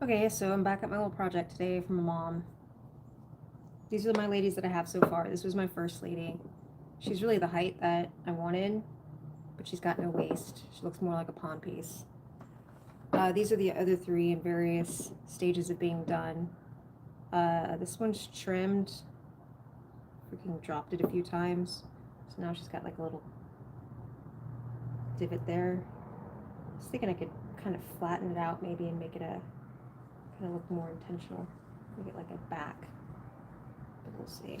Okay, so I'm back at my little project today from my mom. These are my ladies that I have so far. This was my first lady. She's really the height that I wanted, but she's got no waist. She looks more like a pawn piece. These are the other three in various stages of being done. This one's trimmed. Freaking dropped it a few times. So now she's got like a little divot there. I was thinking I could kind of flatten it out maybe and make it a kind of look more intentional. Make it like a back. But we'll see.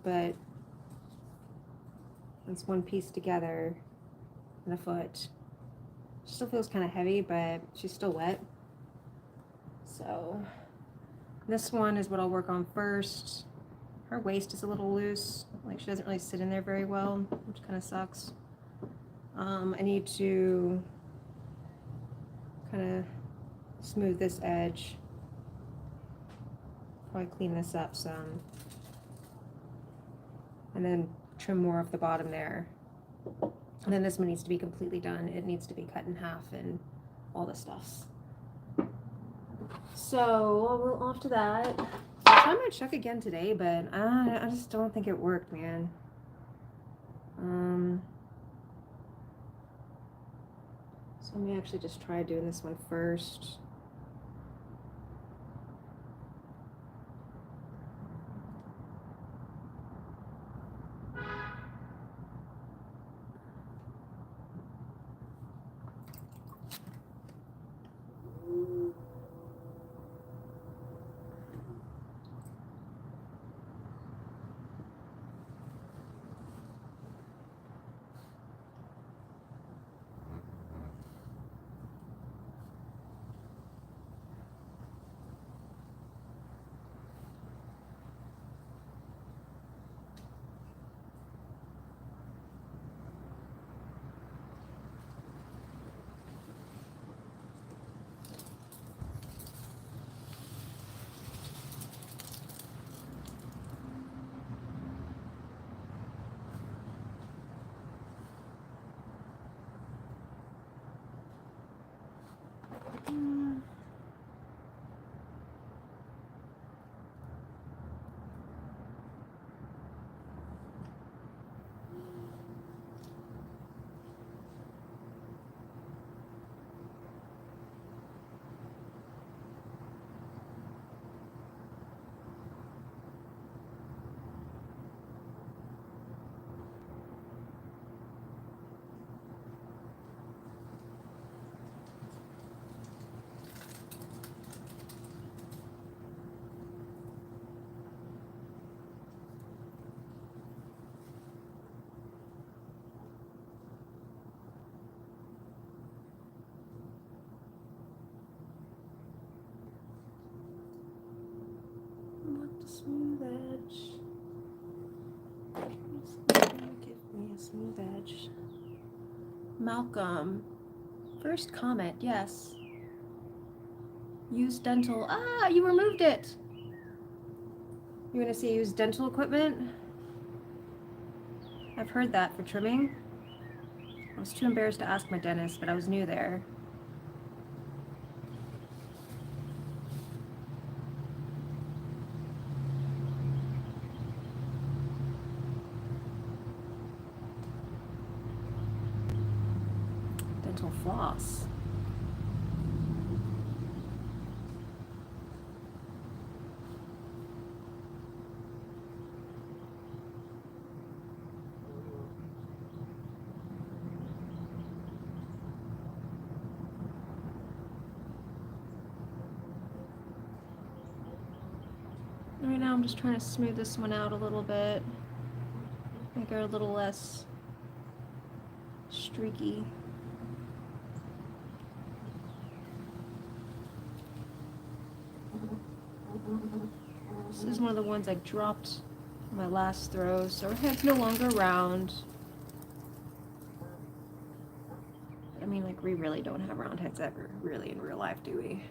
But it's one piece together and a foot. She still feels kind of heavy, but she's still wet. So this one is what I'll work on first. Her waist is a little loose. Like she doesn't really sit in there very well, which kind of sucks. I need to kind of smooth this edge. Probably clean this up some. And then trim more of the bottom there. And then this one needs to be completely done. It needs to be cut in half and all the stuffs. So we're off to that. I tried my chuck again today, but I just don't think it worked, man. So let me actually just try doing this one first. Smooth edge. Give me a smooth edge. Malcom. First comment, yes. Use dental. Ah, you removed it. You want to see use dental equipment? I've heard that for trimming. I was too embarrassed to ask my dentist, but I was new there. Dental floss. Right now I'm just trying to smooth this one out a little bit. Make her a little less streaky. This is one of the ones I dropped in my last throw, so her head's no longer round. I mean, like, we really don't have round heads ever, really, in real life, do we?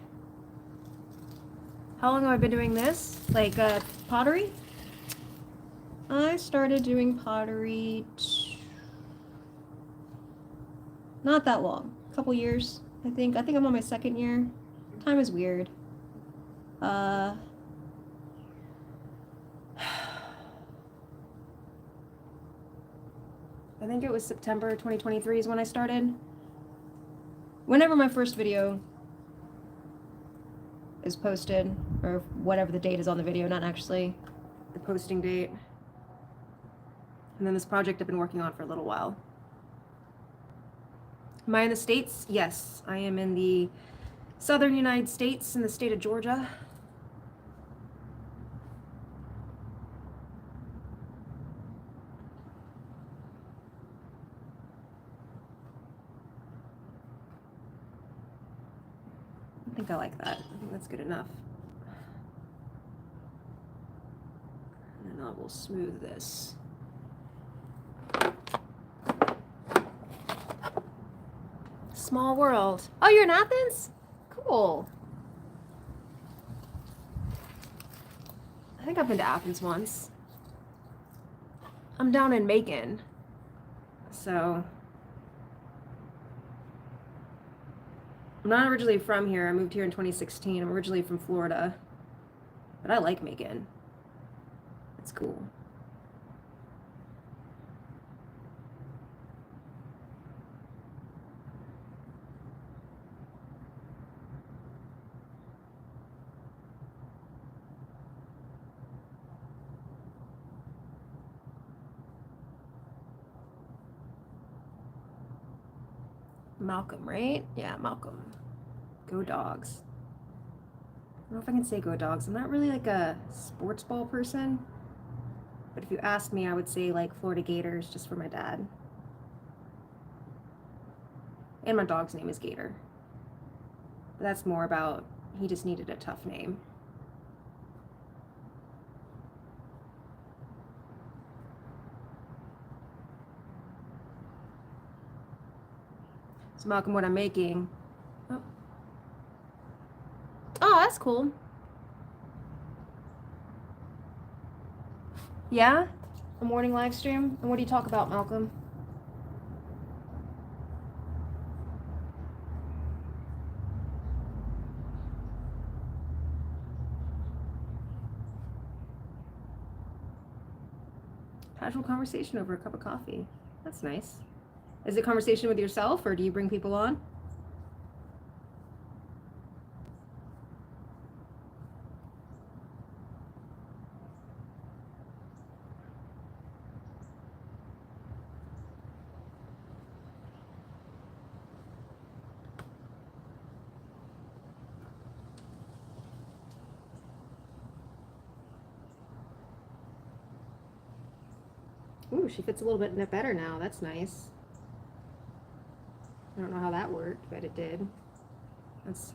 How long have I been doing this? Like, pottery? I started doing pottery not that long. A couple years, I think I'm on my second year. Time is weird. I think it was September 2023 is when I started. Whenever my first video is posted, or whatever the date is on the video, not actually the posting date. And then this project I've been working on for a little while. Am I in the States? Yes, I am in the southern United States, in the state of Georgia. I think I like that. I think that's good enough. And then I will smooth this. Small world. Oh, you're in Athens? Cool. I think I've been to Athens once. I'm down in Macon. So I'm not originally from here. I moved here in 2016. I'm originally from Florida. But I like Macon. It's cool. Malcom, right? Yeah, Malcom. Go Dogs. I don't know if I can say go Dogs. I'm not really like a sports ball person. But if you asked me, I would say like Florida Gators just for my dad. And my dog's name is Gator. But that's more about he just needed a tough name. So Malcolm, what I'm making. Oh, that's cool. Yeah? A morning live stream? And what do you talk about, Malcolm? Casual conversation over a cup of coffee. That's nice. Is it conversation with yourself, or do you bring people on? Ooh, she fits a little bit better now. That's nice. I don't know how that worked, but it did. That's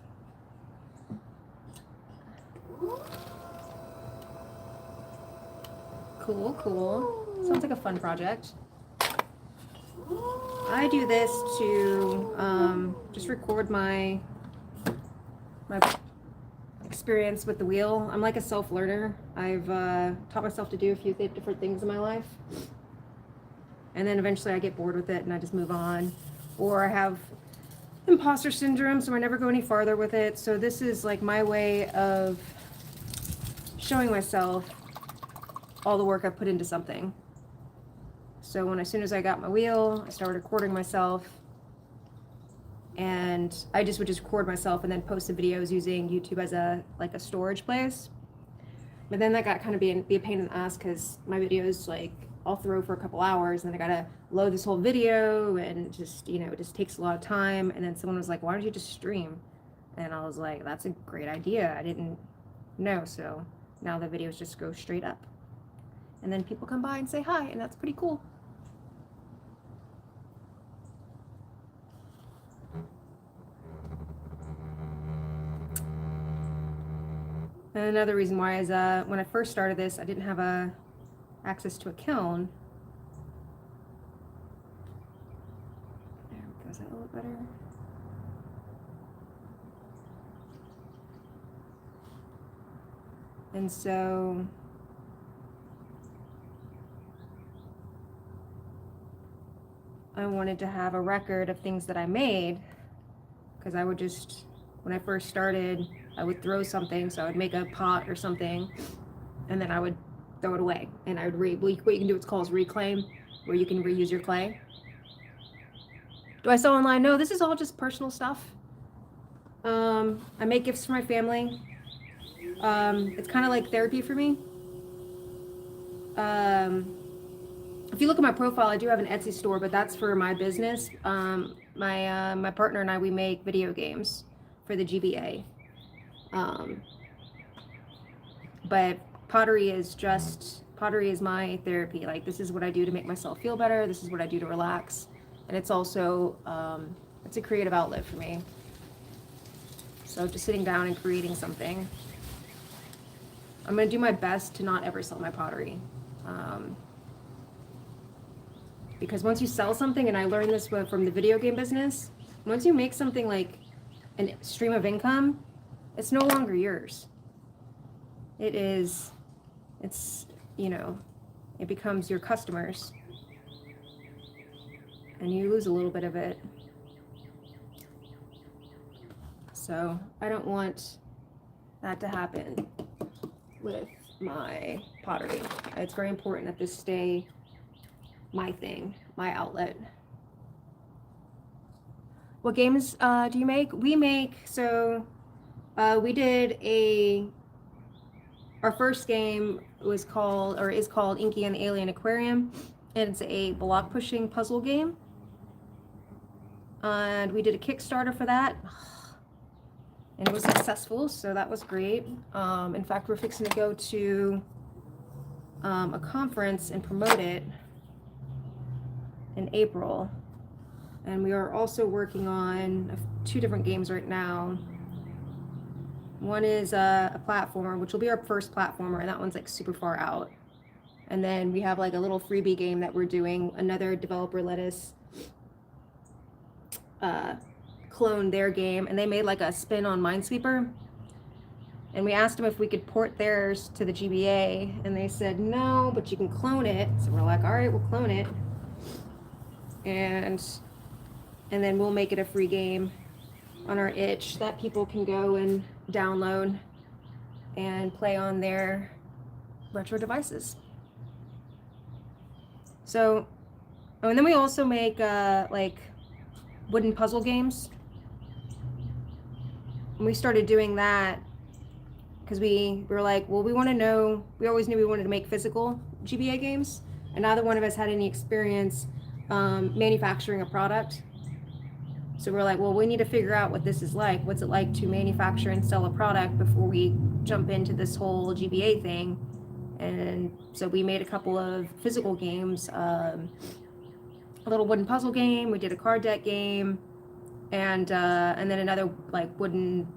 cool, cool. Sounds like a fun project. I do this to just record my experience with the wheel. I'm like a self-learner. I've taught myself to do a few different things in my life. And then eventually I get bored with it and I just move on. Or I have imposter syndrome, so I never go any farther with it. So this is like my way of showing myself all the work I've put into something. So as soon as I got my wheel, I started recording myself. And I just would record myself and then post the videos using YouTube as a storage place. But then that got kind of be a pain in the ass because my videos I'll throw for a couple hours and then I gotta load this whole video and just, it just takes a lot of time. And then someone was like, why don't you just stream? And I was like, that's a great idea. I didn't know. So now the videos just go straight up. And then people come by and say hi, and that's pretty cool. And another reason why is when I first started this, I didn't have access to a kiln. There we go. Is that a little better? And so I wanted to have a record of things that I made because I would just, when I first started, I would throw something. So I would make a pot or something, and then I would throw it away. And I would what you can do, it's called reclaim, where you can reuse your clay. Do I sell online? No, this is all just personal stuff. I make gifts for my family. It's kind of like therapy for me. If you look at my profile, I do have an Etsy store, but that's for my business. My partner and I, we make video games for the GBA. But pottery is my therapy. Like, this is what I do to make myself feel better. This is what I do to relax. And it's also, it's a creative outlet for me. So just sitting down and creating something. I'm going to do my best to not ever sell my pottery. Because once you sell something, and I learned this from the video game business, once you make something like a stream of income, it's no longer yours. It's, it becomes your customers. And you lose a little bit of it. So I don't want that to happen with my pottery. It's very important that this stay my thing, my outlet. What games do you make? We make, we did our first game is called Inky and the Alien Aquarium, and it's a block pushing puzzle game. And we did a Kickstarter for that, and it was successful, so that was great. In fact, we're fixing to go to a conference and promote it in April. And we are also working on 2 different games right now. One is a platformer, which will be our first platformer, and that one's like super far out. And then we have like a little freebie game that we're doing. Another developer let us clone their game, and they made like a spin on Minesweeper. And we asked them if we could port theirs to the GBA, and they said no, but you can clone it. So we're like, all right, we'll clone it. And then we'll make it a free game on our itch that people can go and download and play on their retro devices. So, and then we also make like wooden puzzle games. And we started doing that because we were like, well, we always knew we wanted to make physical GBA games, and neither one of us had any experience manufacturing a product. So we're like, well, we need to figure out what this is like. What's it like to manufacture and sell a product before we jump into this whole GBA thing? And so we made a couple of physical games, a little wooden puzzle game. We did a card deck game, and then another like wooden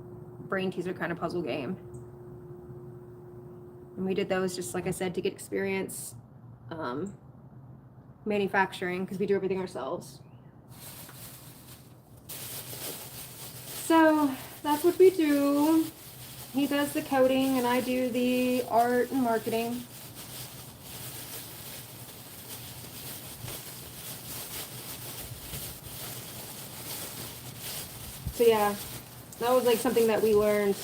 brain teaser kind of puzzle game. And we did those just, like I said, to get experience manufacturing, because we do everything ourselves. So that's what we do. He does the coding and I do the art and marketing. So yeah, that was like something that we learned,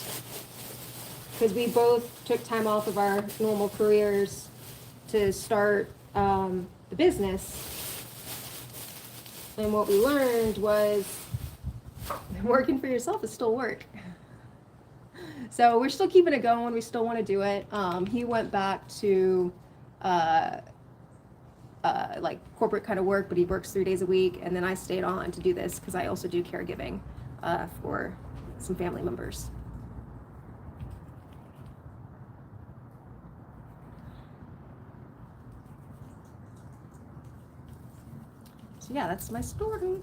because we both took time off of our normal careers to start the business. And what we learned was working for yourself is still work. So we're still keeping it going. We still want to do it. He went back to like corporate kind of work, but he works 3 days a week. And then I stayed on to do this because I also do caregiving for some family members. So yeah, that's my story.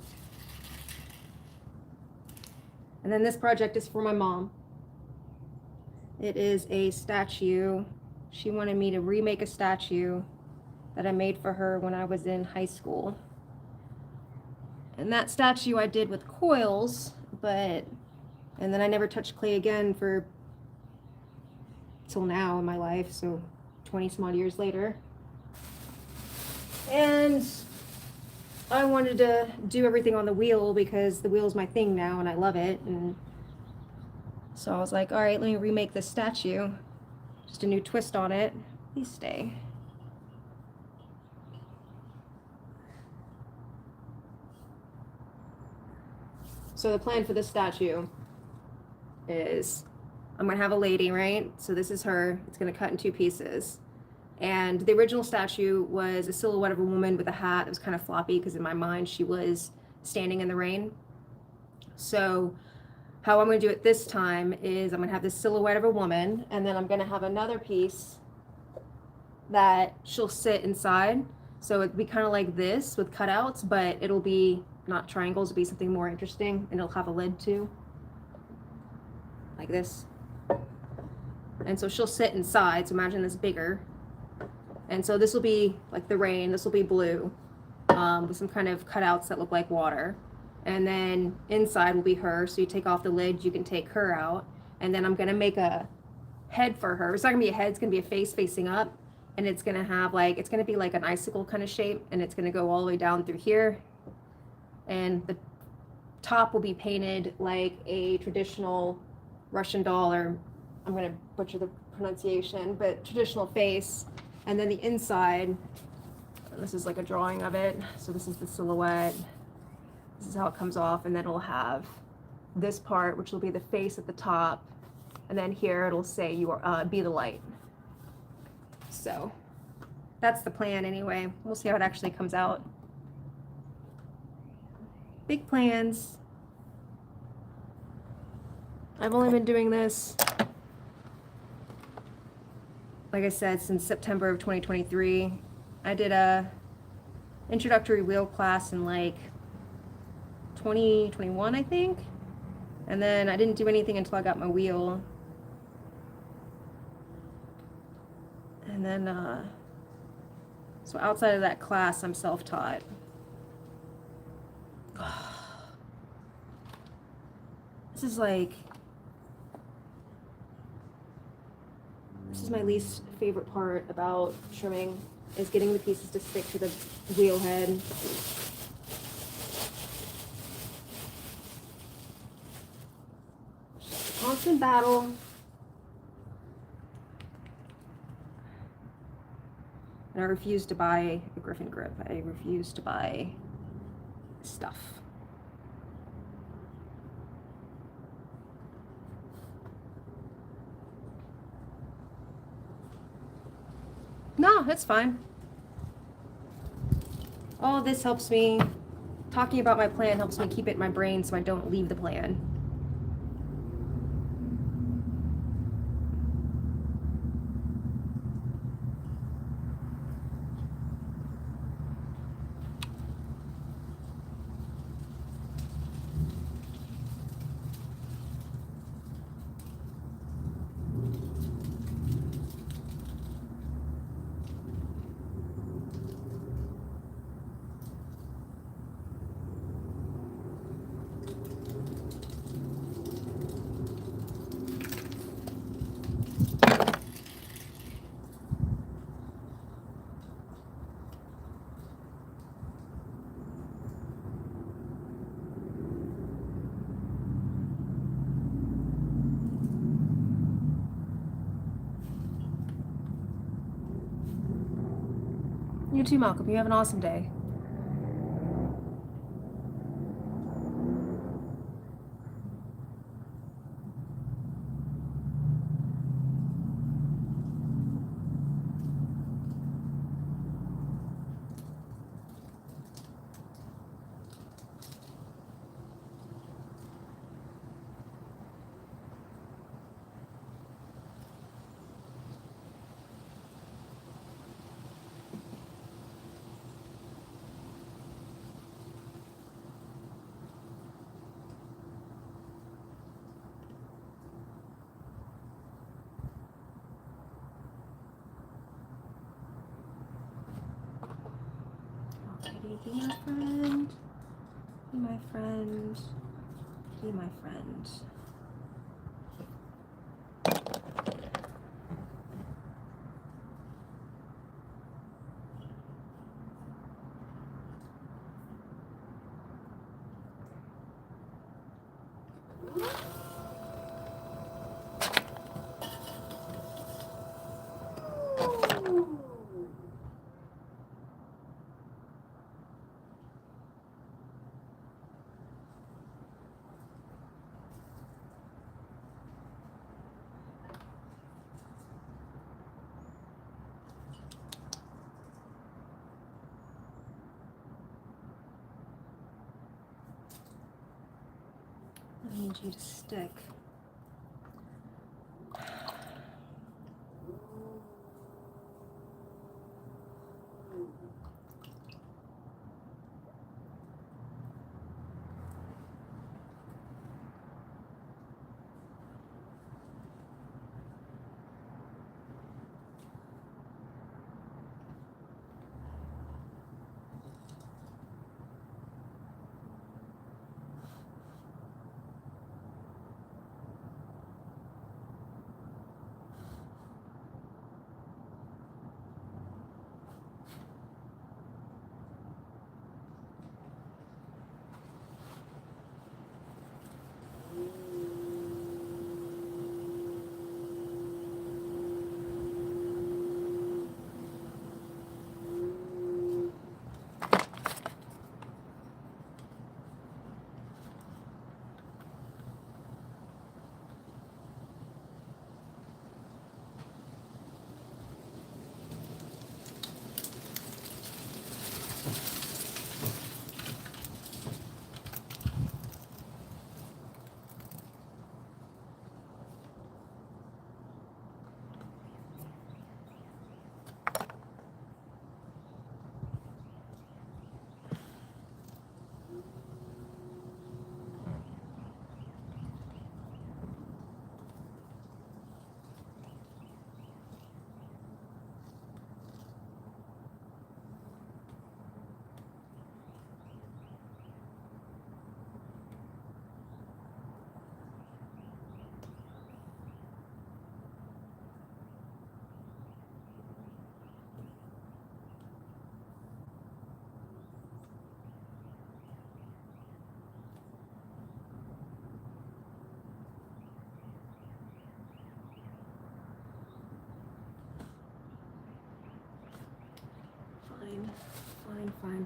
And then this project is for my mom. It is a statue. She wanted me to remake a statue that I made for her when I was in high school. And that statue I did with coils, and then I never touched clay again till now in my life, so 20 some odd years later. And I wanted to do everything on the wheel because the wheel's my thing now and I love it. And so I was like, all right, let me remake this statue. Just a new twist on it. Please stay. So the plan for this statue is I'm going to have a lady, right? So this is her. It's going to cut in 2 pieces. And the original statue was a silhouette of a woman with a hat that was kind of floppy because in my mind she was standing in the rain. So how I'm going to do it this time is I'm going to have this silhouette of a woman, and then I'm going to have another piece that she'll sit inside. So it'd be kind of like this with cutouts, but it'll be not triangles, it'll be something more interesting, and it'll have a lid too. Like this. And so she'll sit inside, so imagine this bigger. And so this will be like the rain, this will be blue, with some kind of cutouts that look like water. And then inside will be her, so you take off the lid, you can take her out. And then I'm gonna make a head for her. It's not gonna be a head, it's gonna be a face facing up. And it's gonna have like, it's gonna be like an icicle kind of shape, and it's gonna go all the way down through here. And the top will be painted like a traditional Russian doll, or I'm gonna butcher the pronunciation, but traditional face. And then the inside, this is like a drawing of it. So this is the silhouette. This is how it comes off, and then it'll have this part, which will be the face at the top. And then here it'll say you are be the light. So that's the plan anyway. We'll see how it actually comes out. Big plans. I've only been doing this, like I said, since September of 2023. I did a introductory wheel class in like 2021, I think. And then I didn't do anything until I got my wheel. And then, so outside of that class, I'm self-taught. This is like, this is my least favorite part about trimming, is getting the pieces to stick to the wheel head. Constant battle. And I refuse to buy a Griffin grip. I refuse to buy stuff. No, that's fine. All of this helps me, talking about my plan helps me keep it in my brain so I don't leave the plan. You too, Malcolm. You have an awesome day. Be my friend. Be my friend. Be my friend. I need you to stick.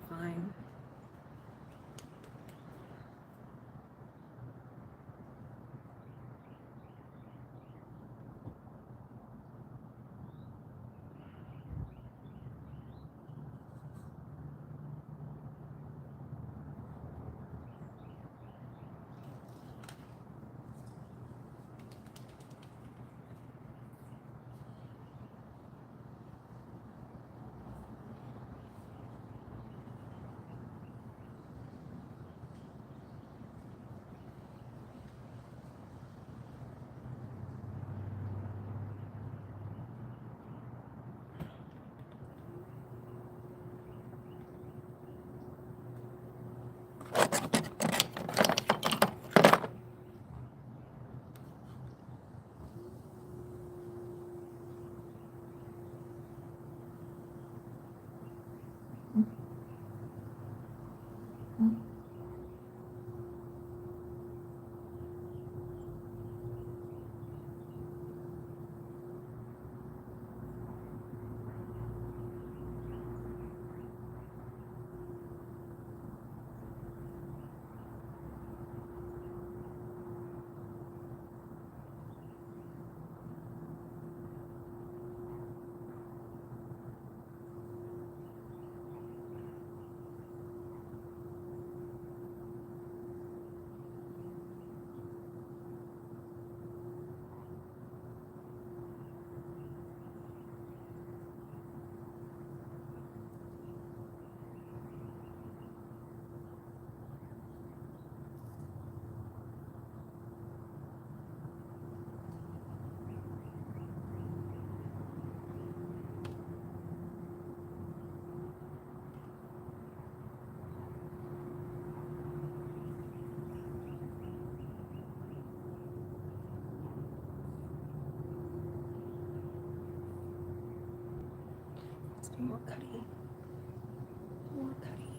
Fine. More cutting. More cutting.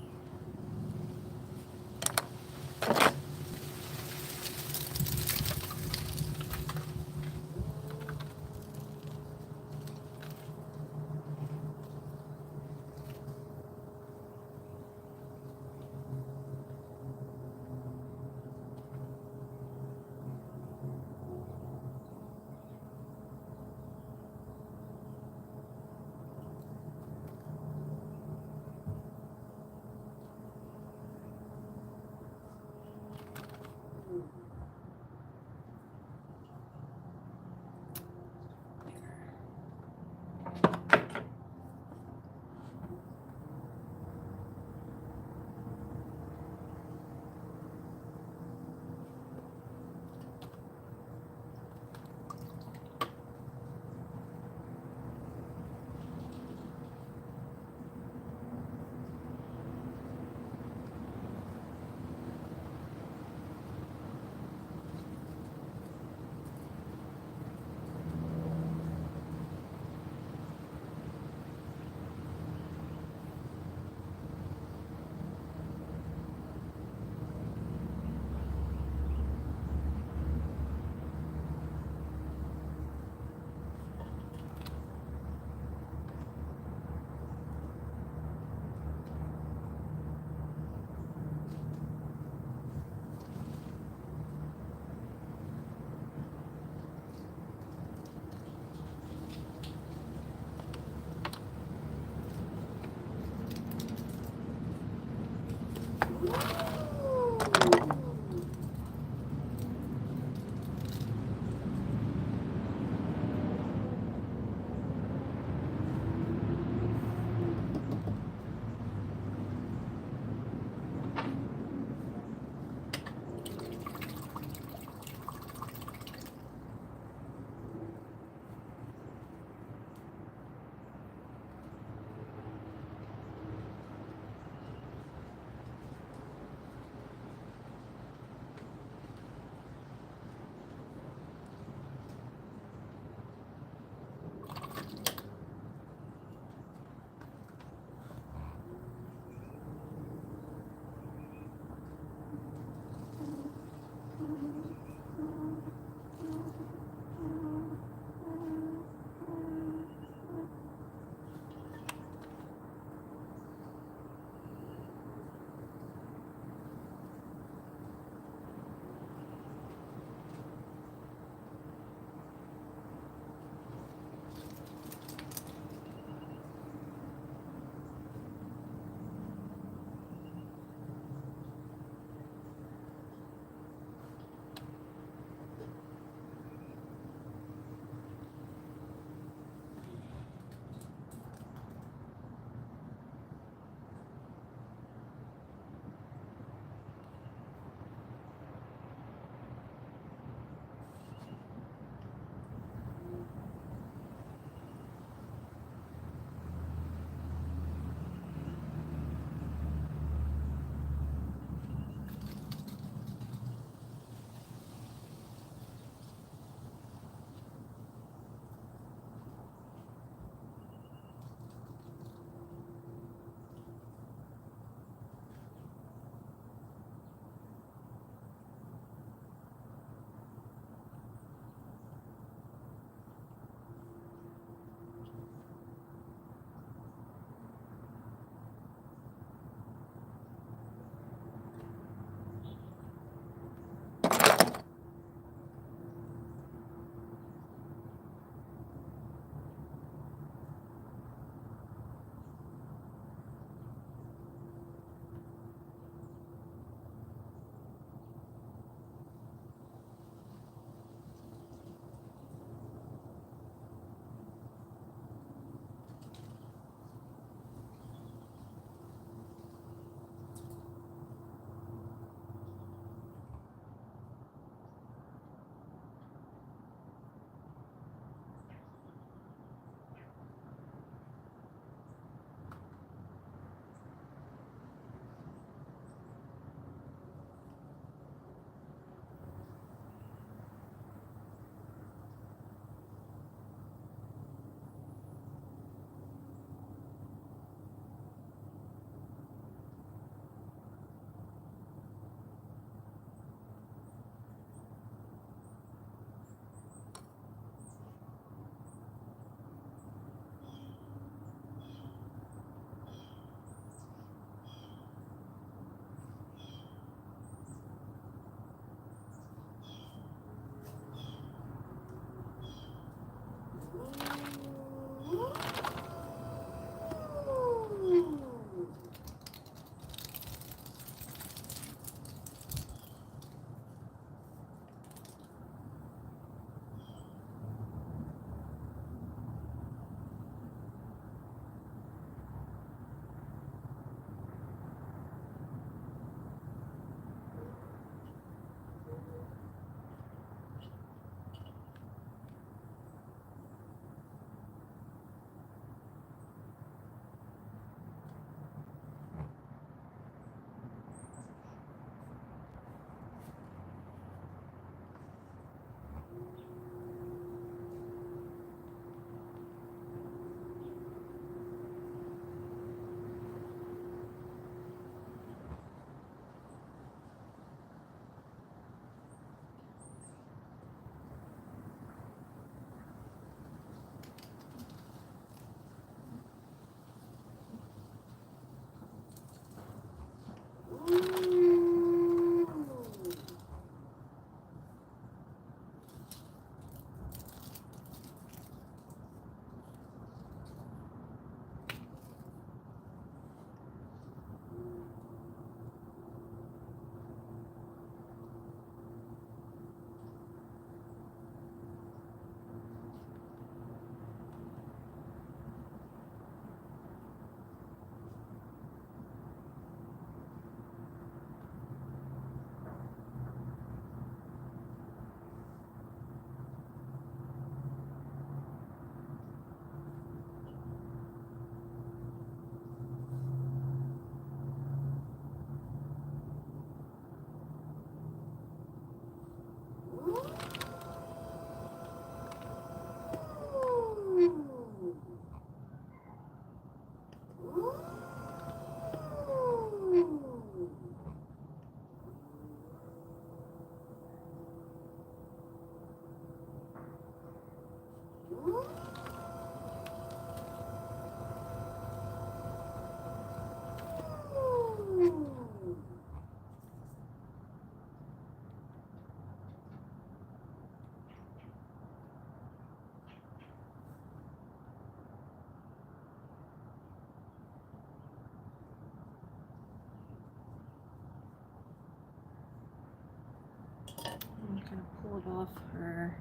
I'm kind of pull it off her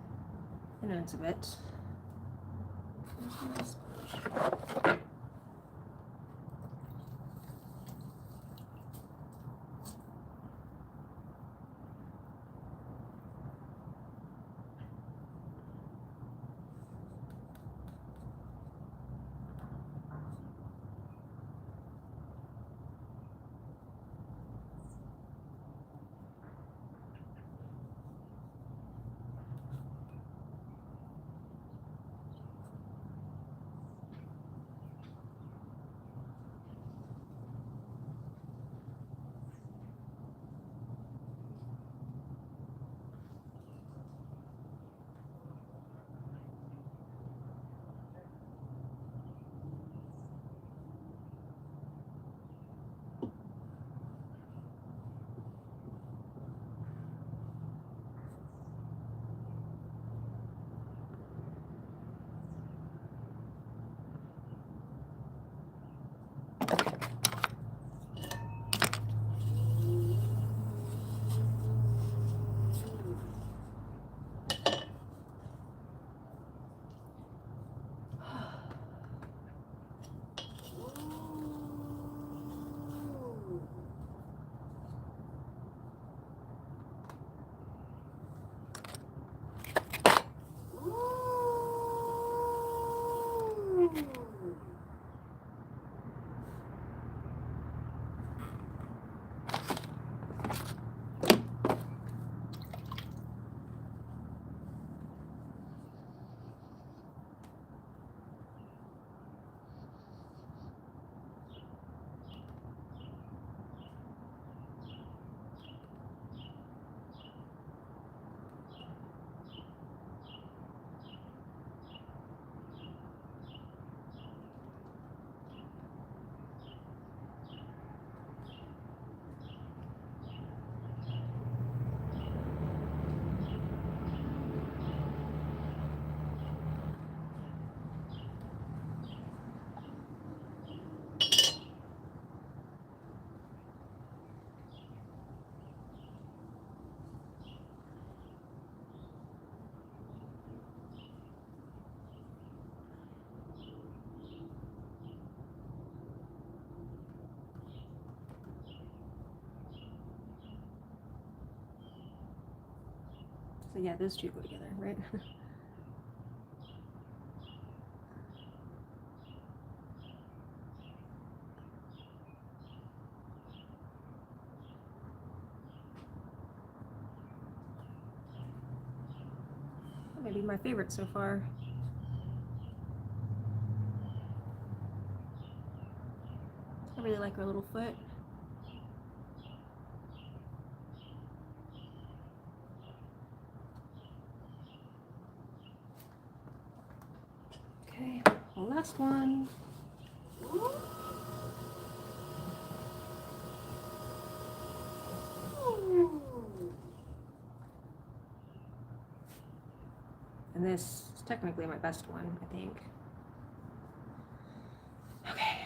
innards a bit. So yeah, those two go together, right? That may be my favorite so far. I really like her little foot. Okay, the last one. And this is technically my best one, I think. Okay.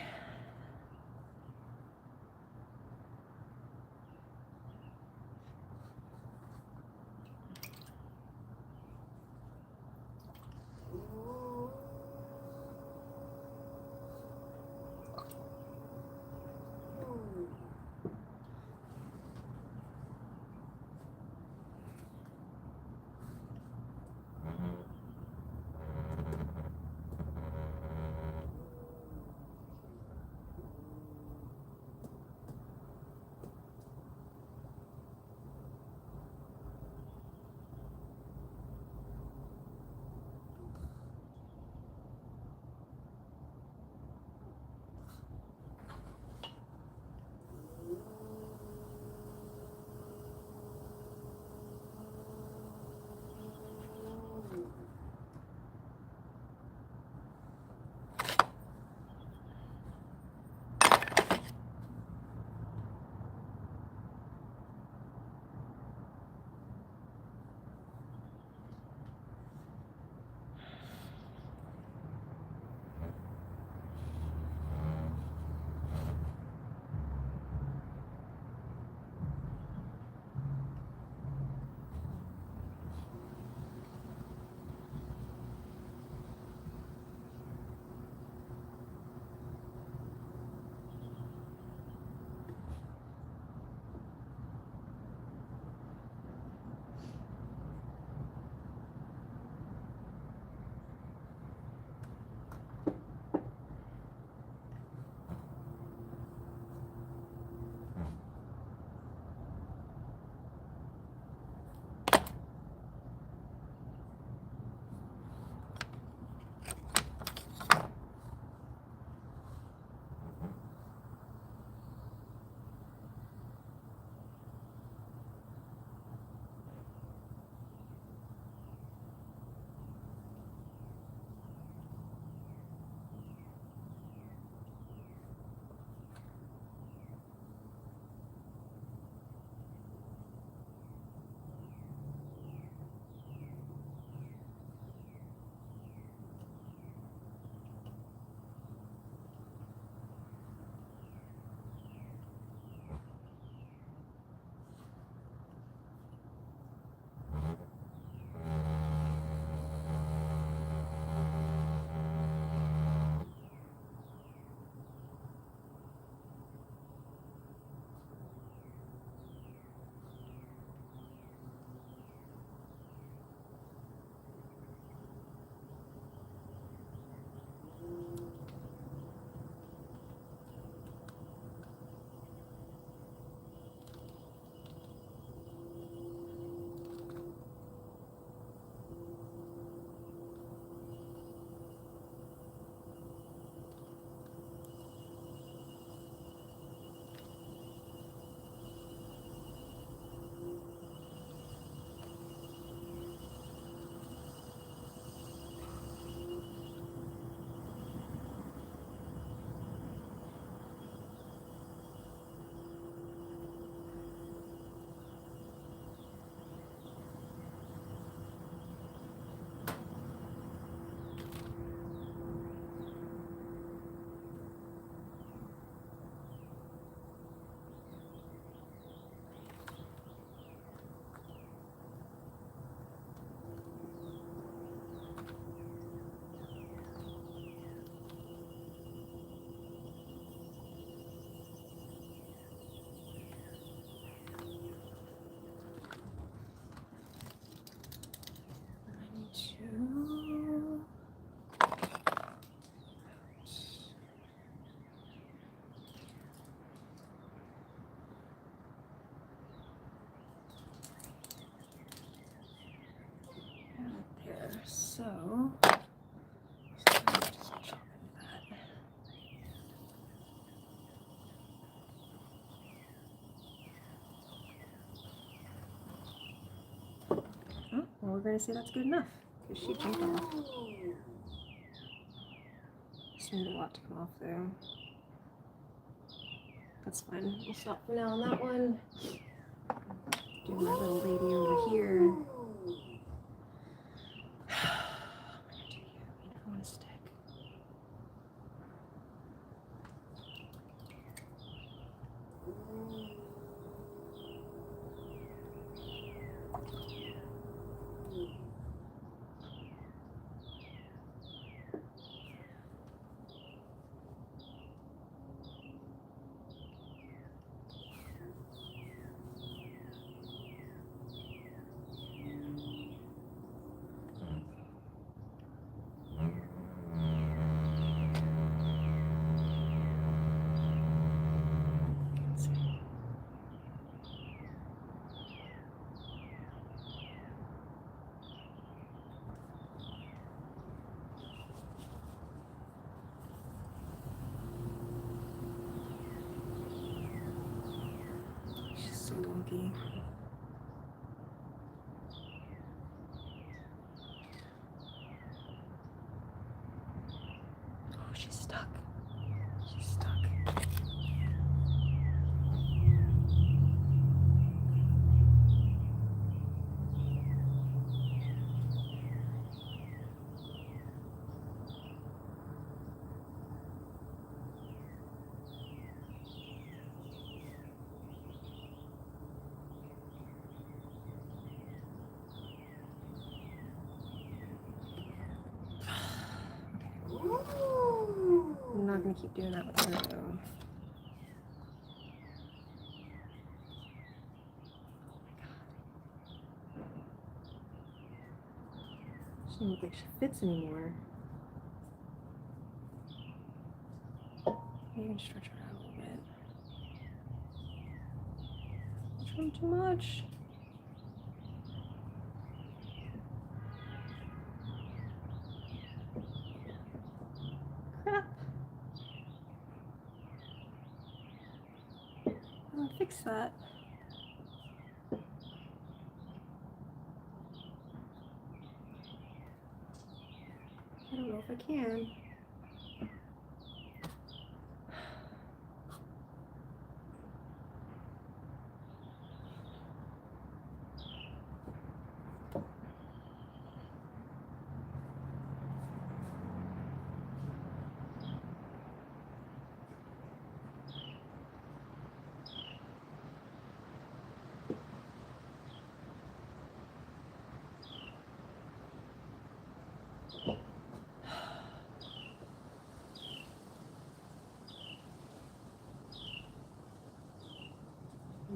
So well, we're going to say that's good enough because she jumped off. Just need a lot to come off though. That's fine. We'll stop for now on that one. Do my little lady over here. I want to stick. She's so wonky. Oh, she's stuck. She's stuck. I'm not going to keep doing that with her though. She doesn't look like she fits anymore. Maybe I can stretch her out a little bit. Trim too much. Crap. I'll fix that. I don't know if I can.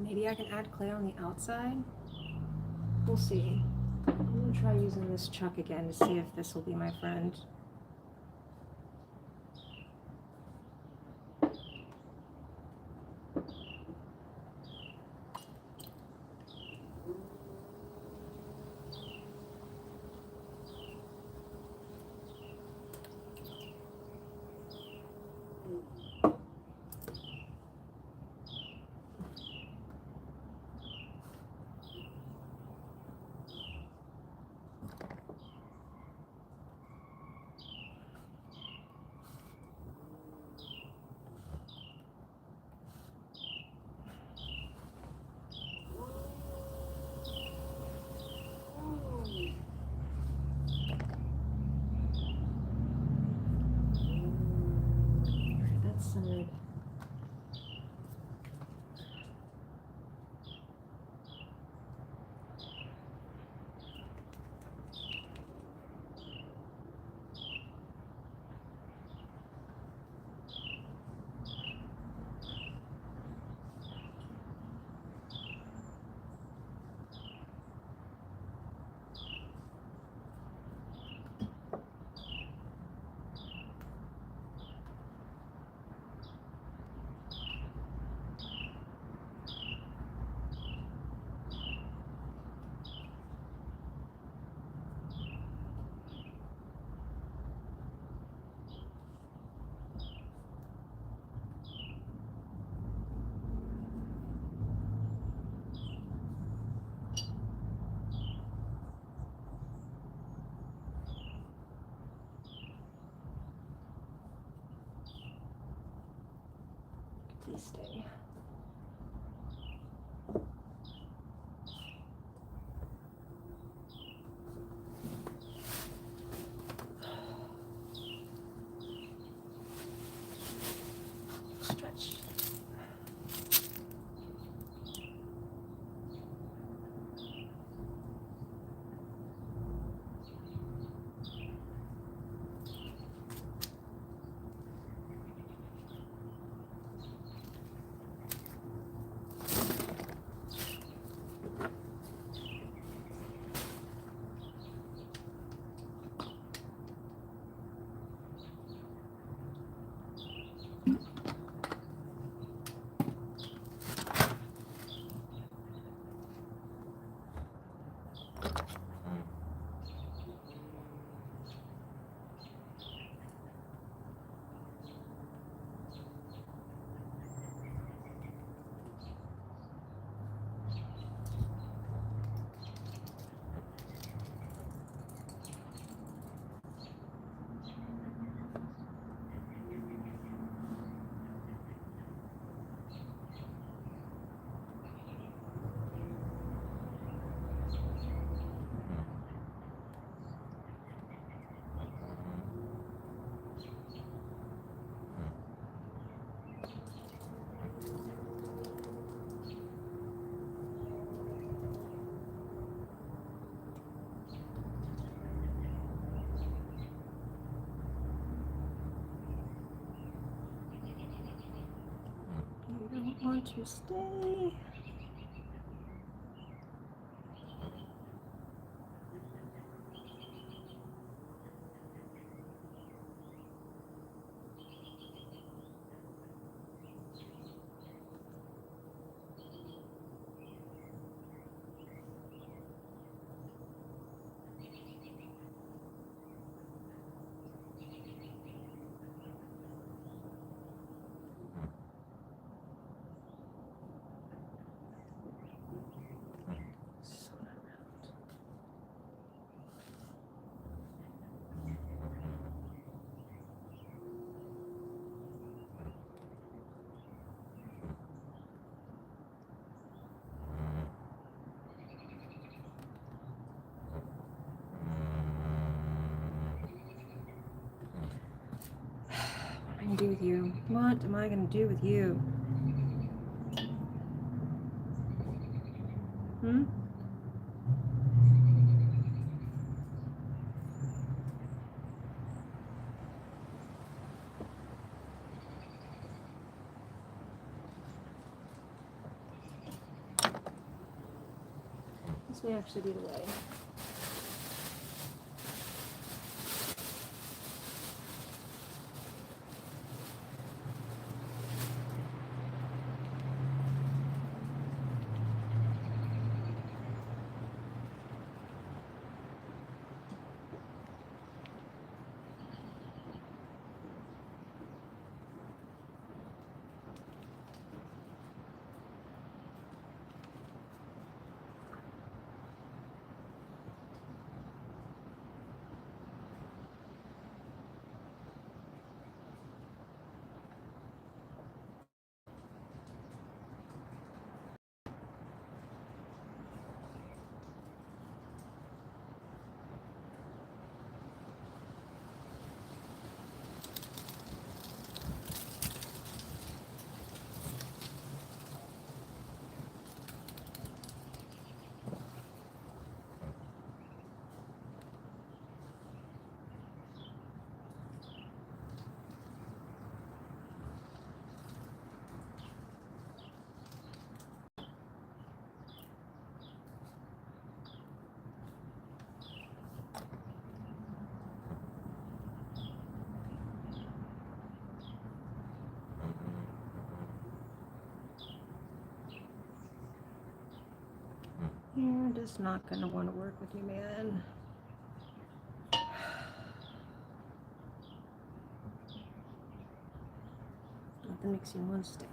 Maybe I can add clay on the outside. We'll see. I'm gonna try using this chuck again to see if this will be my friend. please stay. Stretch. You don't want to stay. What am I gonna do with you? What am I gonna do with you? Hmm? This may actually be the way. You're just not gonna want to work with you, man. Nothing makes you want to stick.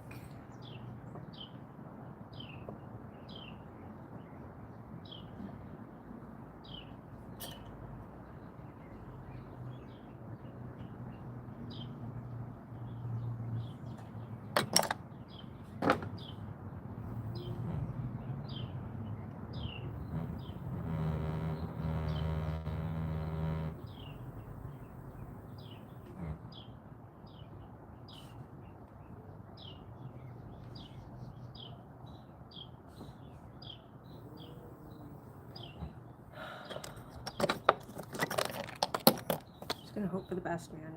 gonna hope for the best, man.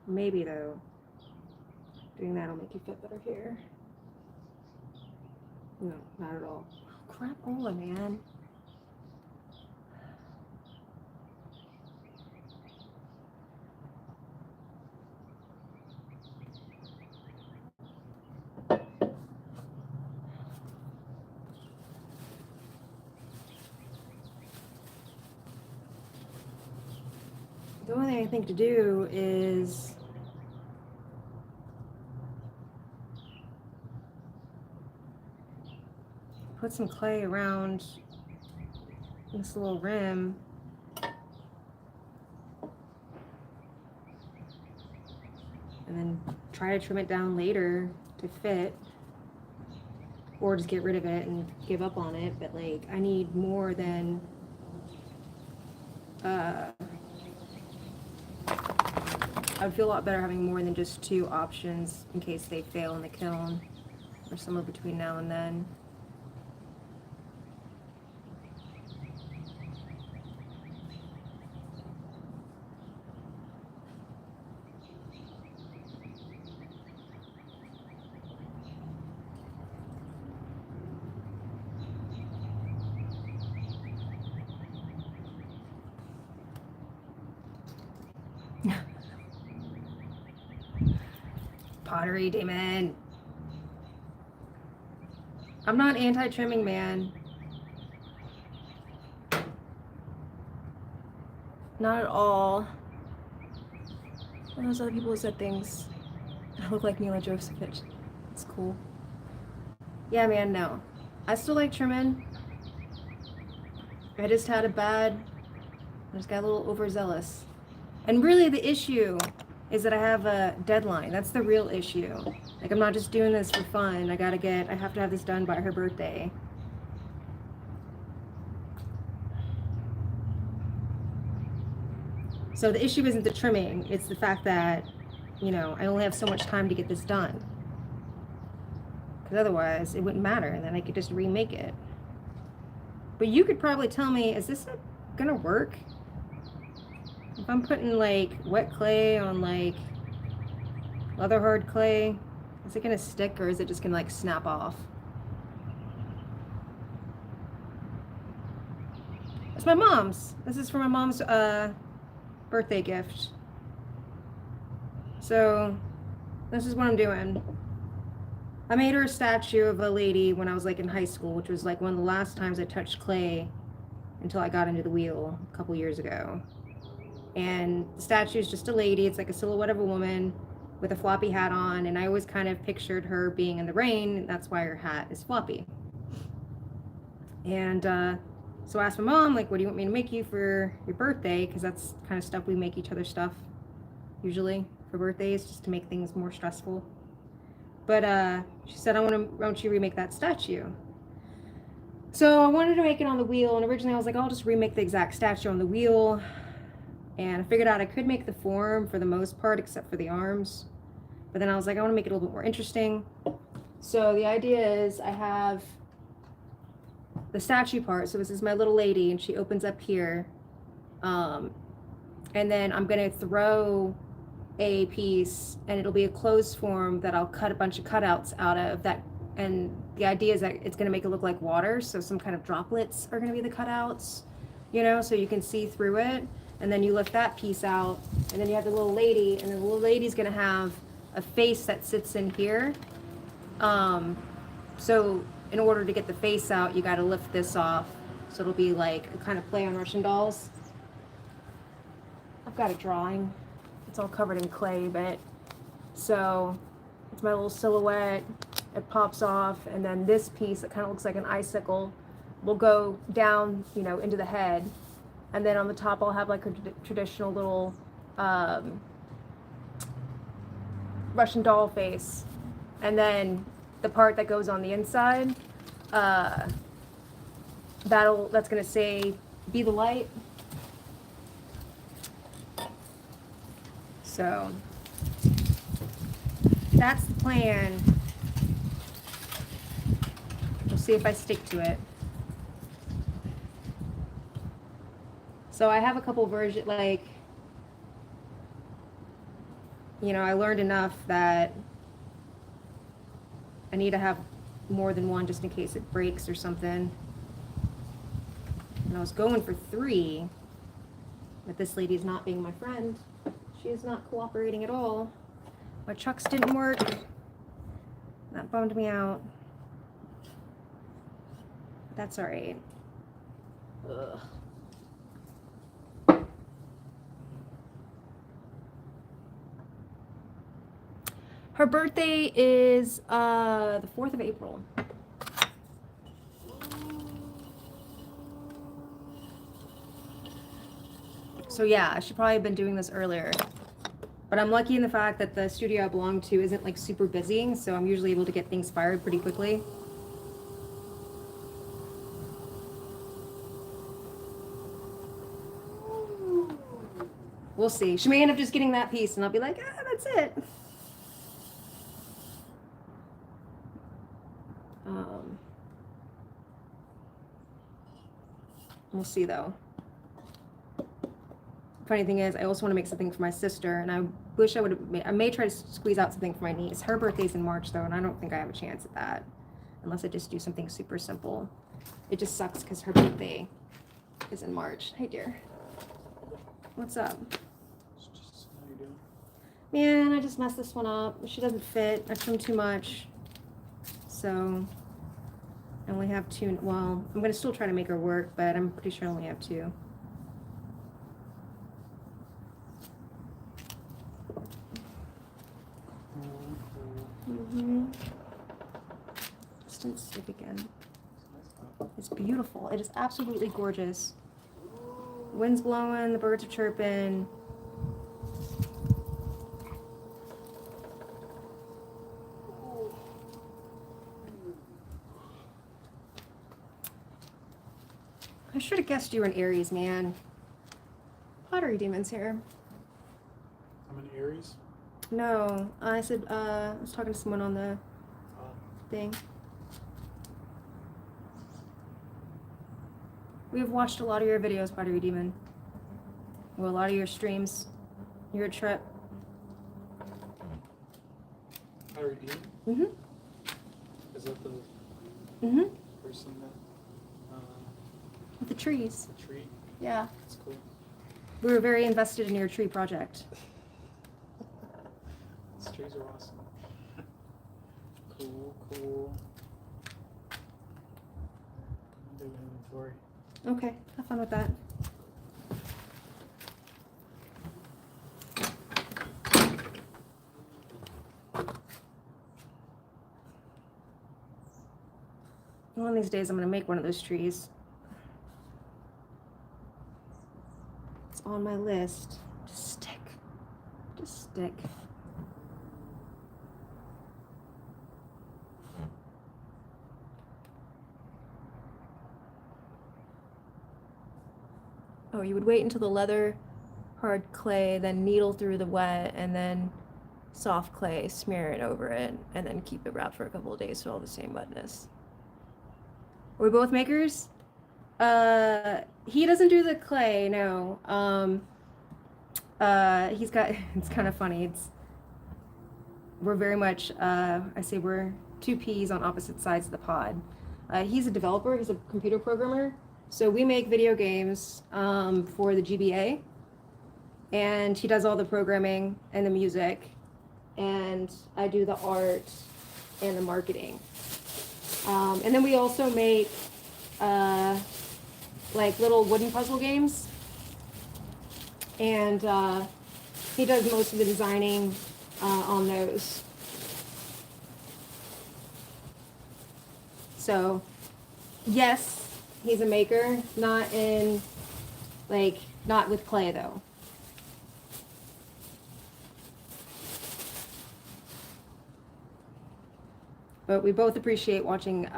Maybe though, doing that'll make you fit better here. No, not at all. Crapola, man. The only thing I think to do is put some clay around this little rim. And then try to trim it down later to fit. Or just get rid of it and give up on it. But like, I need more than I'd feel a lot better having more than just 2 options in case they fail in the kiln or somewhere between now and then. Pottery, Damon. I'm not anti-trimming, man. Not at all. All those other people who said things that look like Mila Jovovich. It's cool. Yeah, man, no. I still like trimming. I just had I just got a little overzealous. And really the issue is that I have a deadline. That's the real issue. Like, I'm not just doing this for fun. I have to have this done by her birthday. So the issue isn't the trimming, it's the fact that, you know, I only have so much time to get this done. Because otherwise it wouldn't matter, and then I could just remake it. But you could probably tell me, is this gonna work? If I'm putting like wet clay on like leather hard clay, is it gonna stick or is it just gonna like snap off? It's my mom's. This is for my mom's birthday gift. So this is what I'm doing. I made her a statue of a lady when I was like in high school, which was like one of the last times I touched clay until I got into the wheel a couple years ago. And the statue is just a lady. It's like a silhouette of a woman with a floppy hat on. And I always kind of pictured her being in the rain. And that's why her hat is floppy. And so I asked my mom, like, what do you want me to make you for your birthday? Because that's kind of stuff we make each other stuff usually for birthdays, just to make things more stressful. But she said, I want you to remake that statue. So I wanted to make it on the wheel. And originally I was like, I'll just remake the exact statue on the wheel. And I figured out I could make the form for the most part, except for the arms. But then I was like, I want to make it a little bit more interesting. So the idea is I have the statue part. So this is my little lady, and she opens up here. And then I'm going to throw a piece, and it'll be a closed form that I'll cut a bunch of cutouts out of that. And the idea is that it's going to make it look like water. So some kind of droplets are going to be the cutouts, you know, so you can see through it. And then you lift that piece out, and then you have the little lady, and then the little lady's gonna have a face that sits in here. So in order to get the face out, you gotta lift this off. So it'll be like a kind of play on Russian dolls. I've got a drawing. It's all covered in clay, but so it's my little silhouette. It pops off, and then this piece that kind of looks like an icicle will go down, you know, into the head, and then on the top I'll have like a traditional little Russian doll face, and then the part that goes on the inside, that's gonna say "Be the light." So that's the plan. We'll see if I stick to it. So I have a couple versions, like, you know, I learned enough that I need to have more than one just in case it breaks or something. And I was going for 3, but this lady's not being my friend. She is not cooperating at all. My chucks didn't work. That bummed me out. That's all right. Ugh. Her birthday is the 4th of April. So yeah, I should probably have been doing this earlier. But I'm lucky in the fact that the studio I belong to isn't like super busy, so I'm usually able to get things fired pretty quickly. We'll see. She may end up just getting that piece and I'll be like, ah, that's it. We'll see though. Funny thing is, I also want to make something for my sister, and I wish I would have I may try to squeeze out something for my niece. Her birthday's in March though, and I don't think I have a chance at that unless I just do something super simple. It just sucks because her birthday is in March. Hey dear. What's up? How you doing? Man, I just messed this one up. She doesn't fit. I trimmed too much. So I only have 2. Well, I'm going to still try to make her work, but I'm pretty sure I only have 2. Just didn't stick again. It's beautiful. It is absolutely gorgeous. The wind's blowing, the birds are chirping. I should have guessed you were an Aries, man. Pottery Demon's here. I'm an Aries? No, I said, I was talking to someone on the thing. We have watched a lot of your videos, Pottery Demon. Well, a lot of your streams. Your trip. Pottery Demon? Mm-hmm. Is that the person that... With the trees. The tree? Yeah. That's cool. We were very invested in your tree project. These trees are awesome. Cool. I'm doing inventory. Okay, have fun with that. One of these days I'm going to make one of those trees. It's on my list. Just stick. Just stick. Oh, you would wait until the leather hard clay, then needle through the wet, and then soft clay, smear it over it, and then keep it wrapped for a couple of days so all the same wetness. Are we both makers? He doesn't do the clay, no. He's got, it's kind of funny. We're very much, I say we're 2 peas on opposite sides of the pod. He's a developer, he's a computer programmer. So we make video games for the GBA, and he does all the programming and the music, and I do the art and the marketing. And then we also make like little wooden puzzle games. and he does most of the designing on those. So, yes, he's a maker, not with clay though. But we both appreciate watching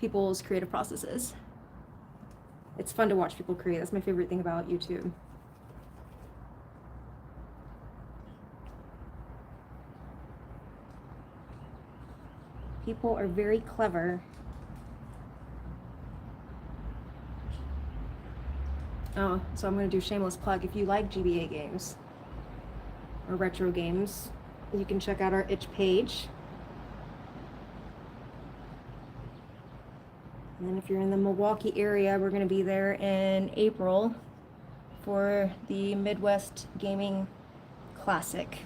people's creative processes. It's fun to watch people create. That's my favorite thing about YouTube. People are very clever. Oh, so I'm going to do shameless plug. If you like GBA games or retro games, you can check out our itch page. And then if you're in the Milwaukee area, we're going to be there in April for the Midwest Gaming Classic.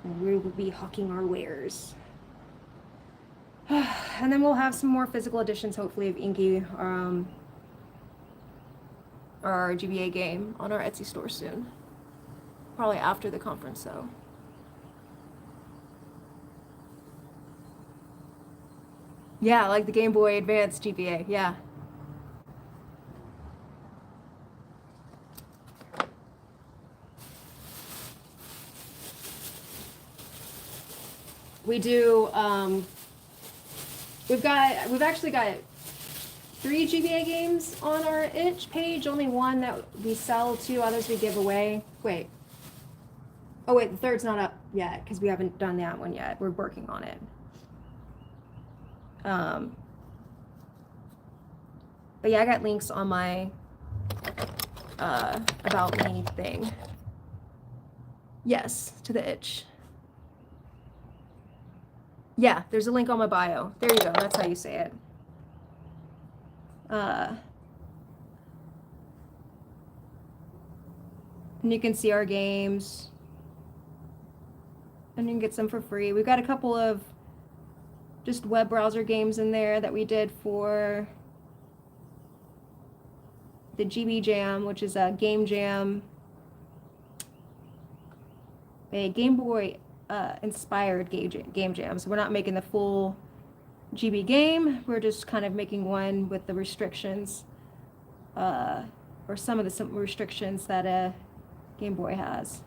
And we will be hawking our wares. And then we'll have some more physical editions, hopefully, of Inky, our GBA game on our Etsy store soon. Probably after the conference, though. Yeah, like the Game Boy Advance GBA, yeah. We do, we've actually got 3 GBA games on our itch page, only one that we sell, 2 others we give away. Wait. Oh wait, the third's not up yet, because we haven't done that one yet. We're working on it. But yeah, I got links on my about me thing. Yes, to the itch. Yeah, there's a link on my bio. There you go. That's how you say it. And you can see our games. And you can get some for free. We've got a couple of just web browser games in there that we did for the GB Jam, which is a game jam, a Game Boy inspired game jam. So we're not making the full GB game. We're just kind of making one with the restrictions, or some of the restrictions that a Game Boy has.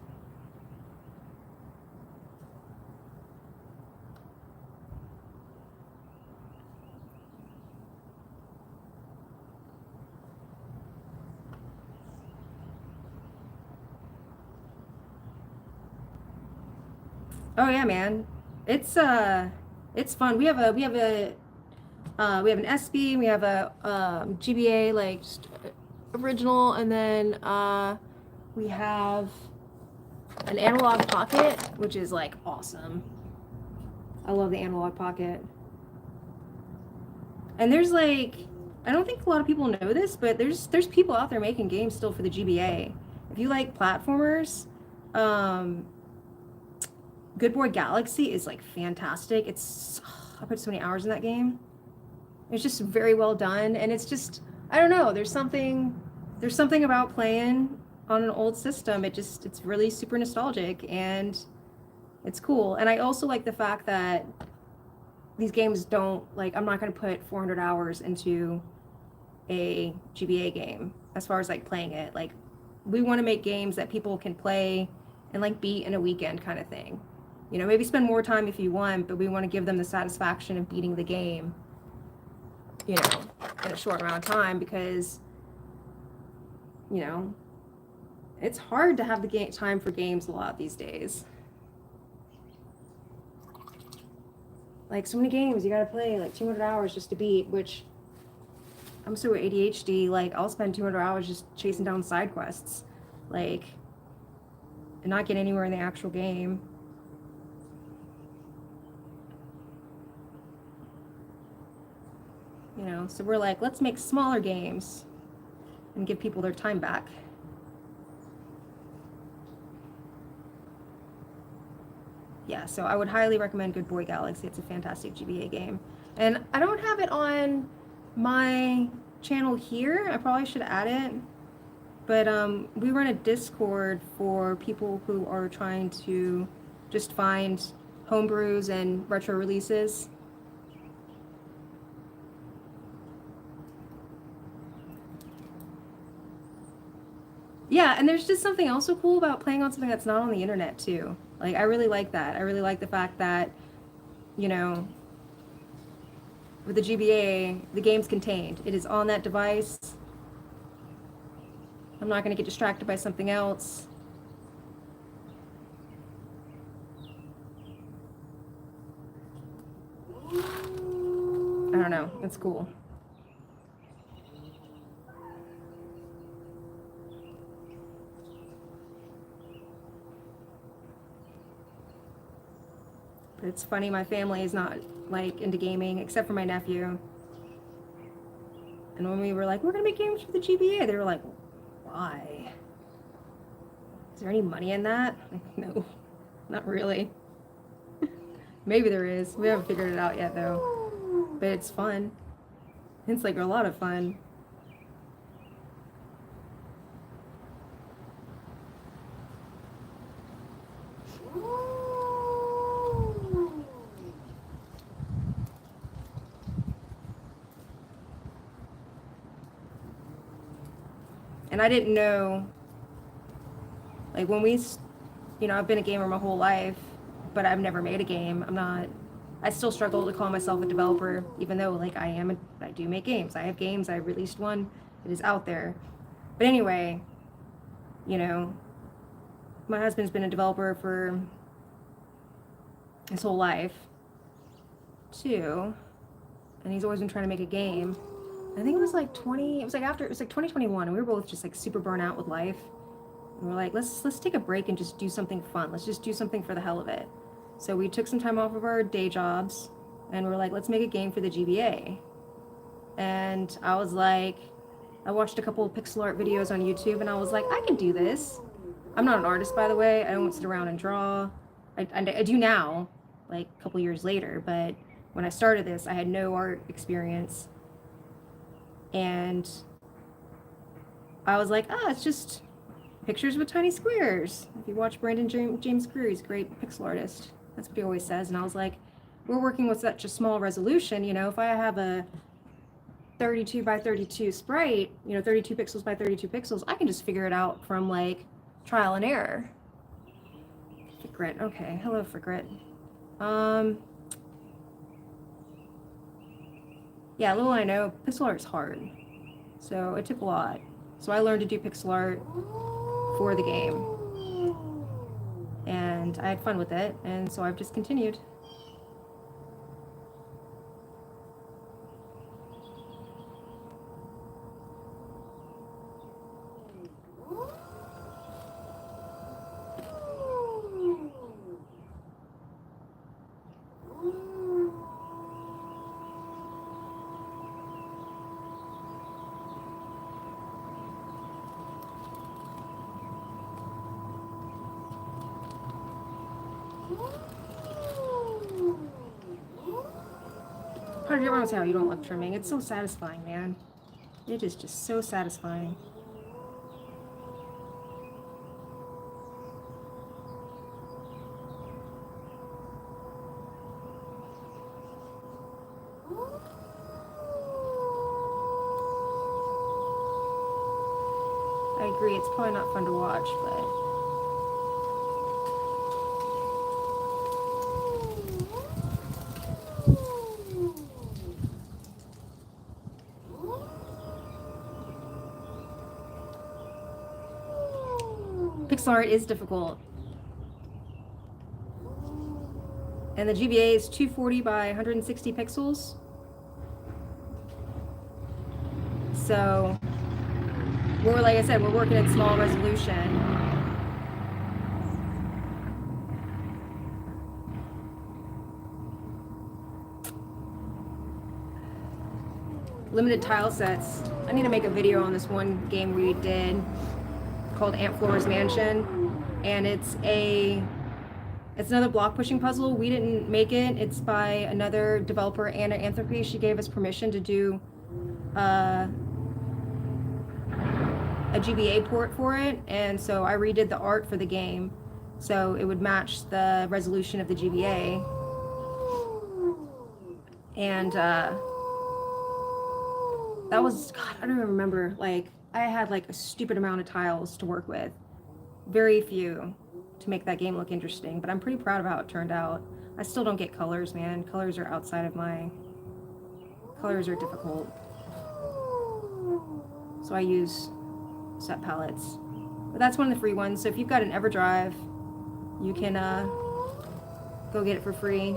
Oh yeah, man, it's fun. We have an SB, we have a GBA like just original, and then we have an analog pocket, which is like awesome. I love the analog pocket. And there's like, I don't think a lot of people know this, but there's people out there making games still for the GBA. If you like platformers, Good Boy Galaxy is like fantastic. I put so many hours in that game. It's just very well done, and it's just, I don't know, there's something about playing on an old system. It's really super nostalgic, and it's cool. And I also like the fact that these games don't, like, I'm not going to put 400 hours into a GBA game as far as like playing it. Like, we want to make games that people can play and like beat in a weekend kind of thing. You know, maybe spend more time if you want, but we want to give them the satisfaction of beating the game, you know, in a short amount of time, because, you know, it's hard to have the time for games a lot these days. Like, so many games you gotta play like 200 hours just to beat, which I'm so ADHD, like I'll spend 200 hours just chasing down side quests, like, and not get anywhere in the actual game. You know, so we're like, let's make smaller games and give people their time back. Yeah, so I would highly recommend Good Boy Galaxy. It's a fantastic GBA game. And I don't have it on my channel here. I probably should add it. But we run a Discord for people who are trying to just find homebrews and retro releases. Yeah, and there's just something else so cool about playing on something that's not on the internet too. Like, I really like that. I really like the fact that, you know, with the GBA, the game's contained. It is on that device. I'm not going to get distracted by something else. I don't know. It's cool. But it's funny, my family is not like into gaming except for my nephew. And when we were like, we're gonna make games for the GBA, they were like, why? Is there any money in that? Like, no, not really. Maybe there is. We haven't figured it out yet though. But it's fun. It's like a lot of fun. And I didn't know, like when we, you know, I've been a gamer my whole life, but I've never made a game. I still struggle to call myself a developer, even though like I do make games. I have games, I released one, it is out there. But anyway, you know, my husband's been a developer for his whole life too. And he's always been trying to make a game. I think it was like 2021, and we were both just like super burnt out with life. And we're like, let's take a break and just do something fun. Let's just do something for the hell of it. So we took some time off of our day jobs, and we're like, let's make a game for the GBA. And I was like, I watched a couple of pixel art videos on YouTube, and I was like, I can do this. I'm not an artist, by the way. I don't sit around and draw. I do now, like a couple years later, but when I started this, I had no art experience. And I was like, it's just pictures with tiny squares. If you watch Brandon James Greer, he's a great pixel artist. That's what he always says. And I was like, we're working with such a small resolution. You know, if I have a 32 by 32 sprite, you know, 32 pixels by 32 pixels, I can just figure it out from like trial and error. Frigret. Okay. Hello, Frigret. Yeah, little I know, pixel art is hard. So it took a lot. So I learned to do pixel art for the game. And I had fun with it, and so I've just continued. How do you say how you don't love trimming? It's so satisfying, man. It is just so satisfying. I agree, it's probably not fun to watch, but pixel art is difficult. And the GBA is 240 by 160 pixels. So, like I said, we're working at small resolution. Limited tile sets. I need to make a video on this one game we did called Flora's Mansion, and it's another block pushing puzzle. We didn't make it. It's by another developer, Anna Anthropy. She gave us permission to do a GBA port for it, and so I redid the art for the game so it would match the resolution of the GBA. And that was, God, I don't even remember. Like, I had like a stupid amount of tiles to work with, very few to make that game look interesting, but I'm pretty proud of how it turned out. I still don't get colors, man. Colors are outside of my, colors are difficult. So I use set palettes. But that's one of the free ones. So if you've got an Everdrive, you can go get it for free.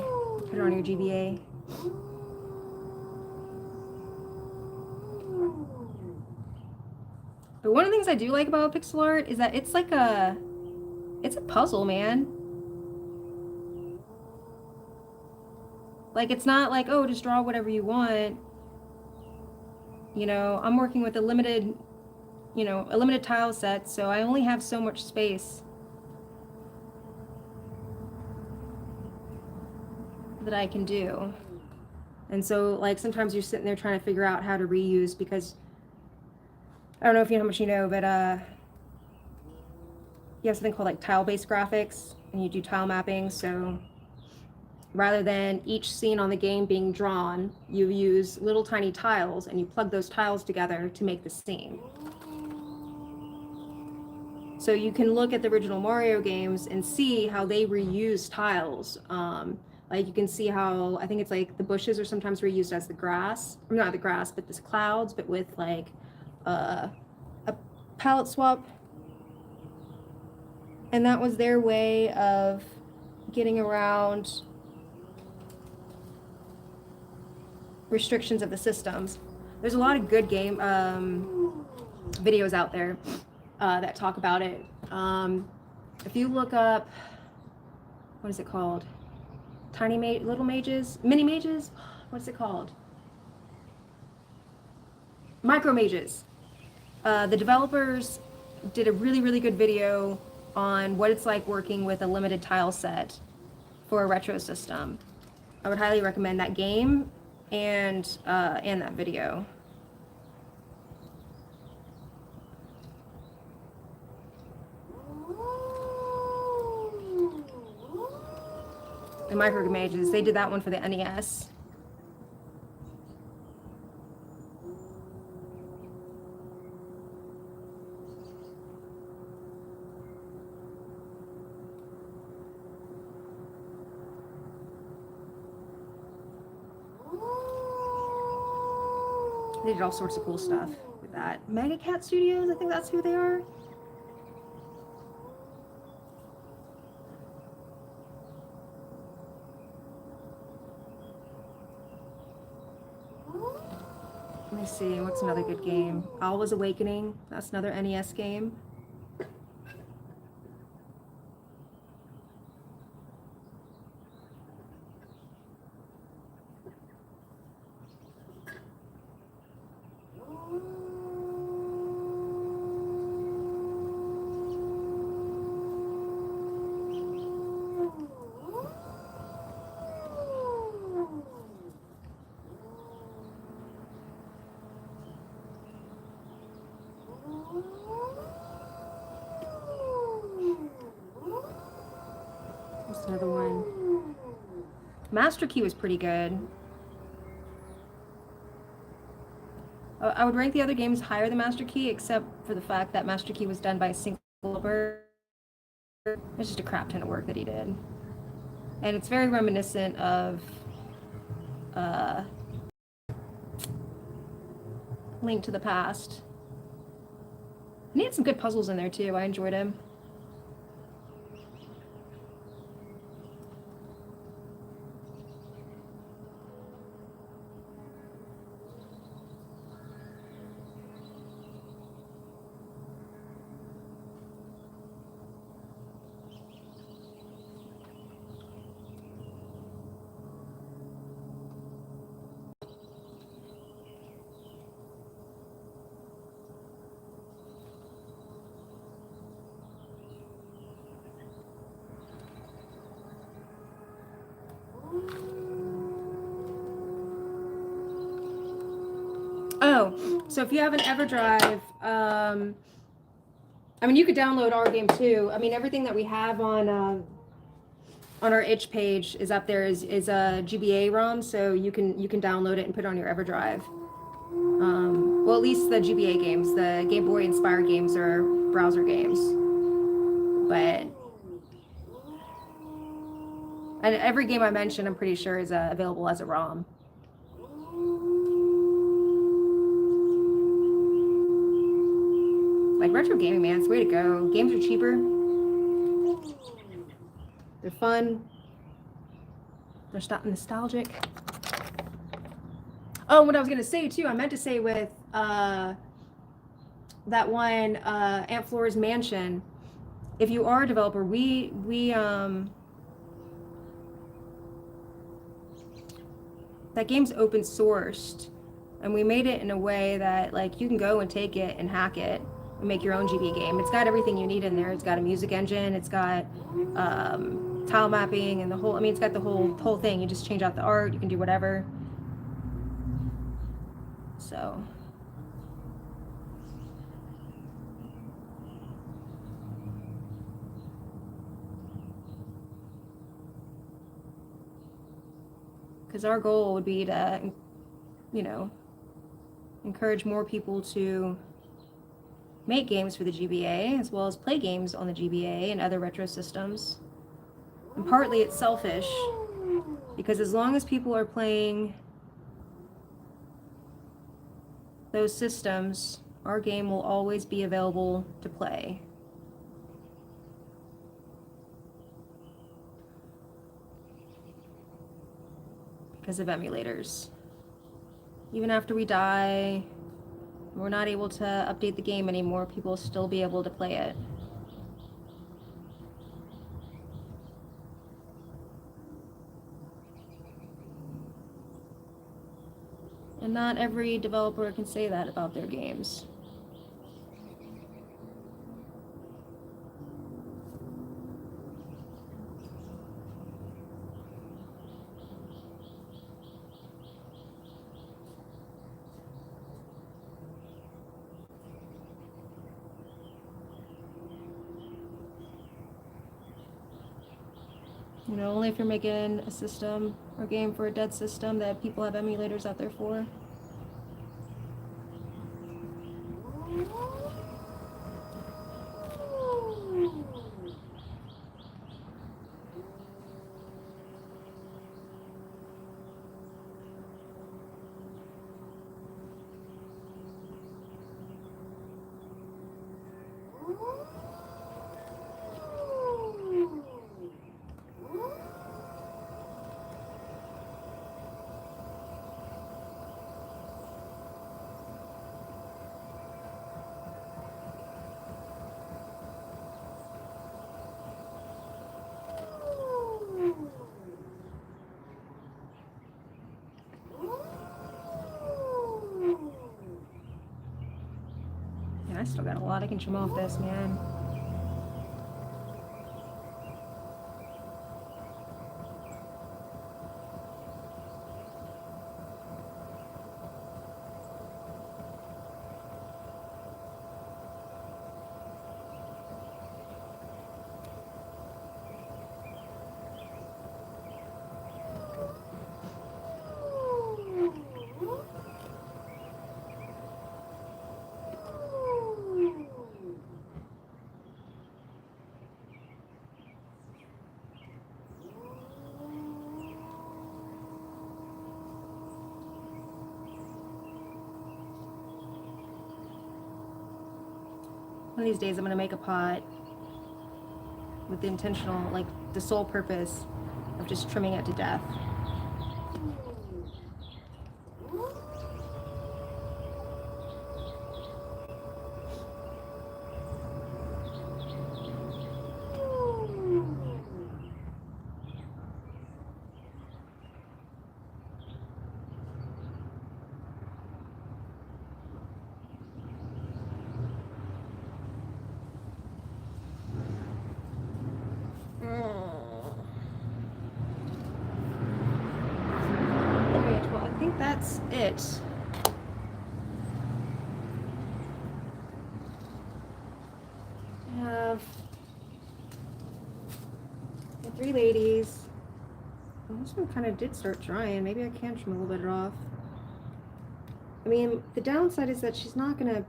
Put it on your GBA. But one of the things I do like about pixel art is that it's like it's a puzzle, man. Like, it's not like, oh, just draw whatever you want. You know, I'm working with a limited tile set, so I only have so much space that I can do. And so, like, sometimes you're sitting there trying to figure out how to reuse, because I don't know if you know how much you know, but you have something called like tile-based graphics, and you do tile mapping. So rather than each scene on the game being drawn, you use little tiny tiles and you plug those tiles together to make the scene. So you can look at the original Mario games and see how they reuse tiles. Like, you can see how, I think it's like the bushes are sometimes reused as the grass, or not the grass, but the clouds, but with like a palette swap. And that was their way of getting around restrictions of the systems. There's a lot of good game videos out there that talk about it. If you look up, what is it called? Little mages, mini mages. What's it called? Micro mages. The developers did a really, really good video on what it's like working with a limited tile set for a retro system. I would highly recommend that game and that video. The Micro Mages, they did that one for the NES. They did all sorts of cool stuff with that. Mega Cat Studios, I think that's who they are. Let me see, what's another good game? Alwa's Awakening, that's another NES game. What's another one? Master Key was pretty good. I would rank the other games higher than Master Key, except for the fact that Master Key was done by a single developer. It's just a crap ton of work that he did. And it's very reminiscent of Link to the Past. And he had some good puzzles in there too. I enjoyed him. Oh, so if you have an Everdrive, I mean, you could download our game too. I mean, everything that we have on our itch page is up there is a GBA ROM, so you can download it and put it on your Everdrive. Well, at least the GBA games, the Game Boy inspired games are browser games, but and every game I mentioned, I'm pretty sure is available as a ROM. Like retro gaming, man, it's the way to go. Games are cheaper. They're fun. They're nostalgic. Oh, what I was gonna say too, I meant to say with that one Aunt Flora's Mansion. If you are a developer, we that game's open sourced, and we made it in a way that like you can go and take it and hack it and make your own GB game. It's got everything you need in there. It's got a music engine. It's got tile mapping and the whole. I mean, it's got the whole thing. You just change out the art. You can do whatever. So. Because our goal would be to, you know, encourage more people to make games for the GBA as well as play games on the GBA and other retro systems. And partly it's selfish because as long as people are playing those systems, our game will always be available to play. Because of emulators. Even after we die, we're not able to update the game anymore, people will still be able to play it. And not every developer can say that about their games. You know, only if you're making a system or game for a dead system that people have emulators out there for. I still got a lot I can trim off this, man. One of these days I'm gonna make a pot with the intentional, like the sole purpose of just trimming it to death. That's it. 3 ladies. Well, this one kind of did start drying. Maybe I can trim a little bit off. I mean, the downside is that she's not gonna,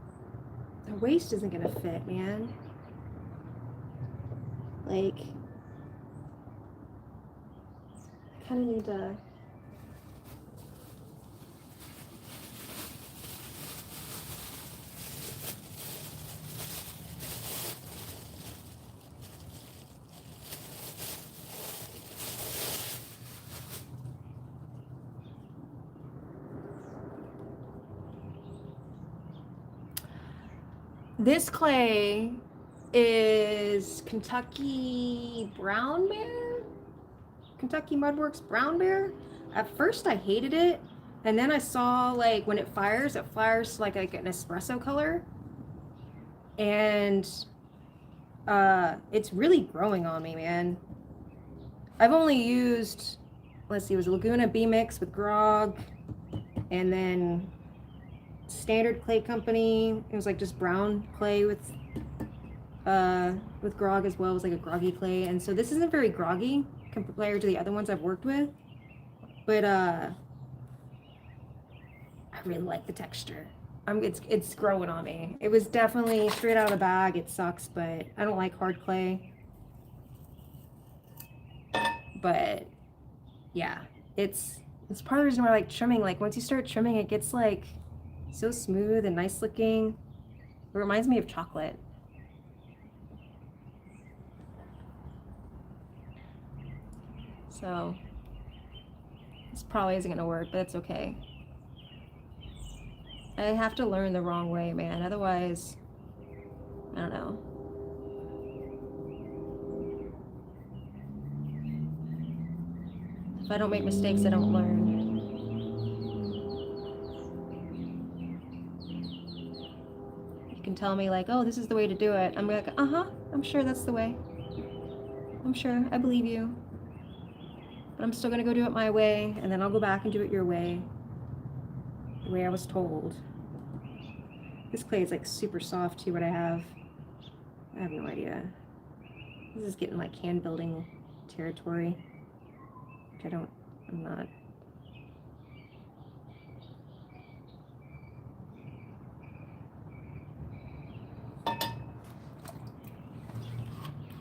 her waist isn't gonna fit, man. Like, I kind of need to. This clay is Kentucky Brown Bear? Kentucky Mudworks Brown Bear? At first I hated it, and then I saw like when it fires like an espresso color. And it's really growing on me, man. I've only used, let's see, it was a Laguna B mix with grog, and then standard clay company. It was like just brown clay with grog as well. It was like a groggy clay, and so this isn't very groggy compared to the other ones I've worked with, but I really like the texture. It's growing on me. It was definitely straight out of the bag. It sucks, but I don't like hard clay. But yeah, it's part of the reason why I like trimming. Like once you start trimming, it gets like so smooth and nice looking. It reminds me of chocolate. So this probably isn't gonna work, but it's okay. I have to learn the wrong way, man. Otherwise, I don't know. If I don't make mistakes, I don't learn. You can tell me like, oh, this is the way to do it. I'm like, I'm sure that's the way. I'm sure, I believe you. But I'm still gonna go do it my way, and then I'll go back and do it your way. The way I was told. This clay is like super soft too, what I have. I have no idea. This is getting like hand building territory. Which I'm not.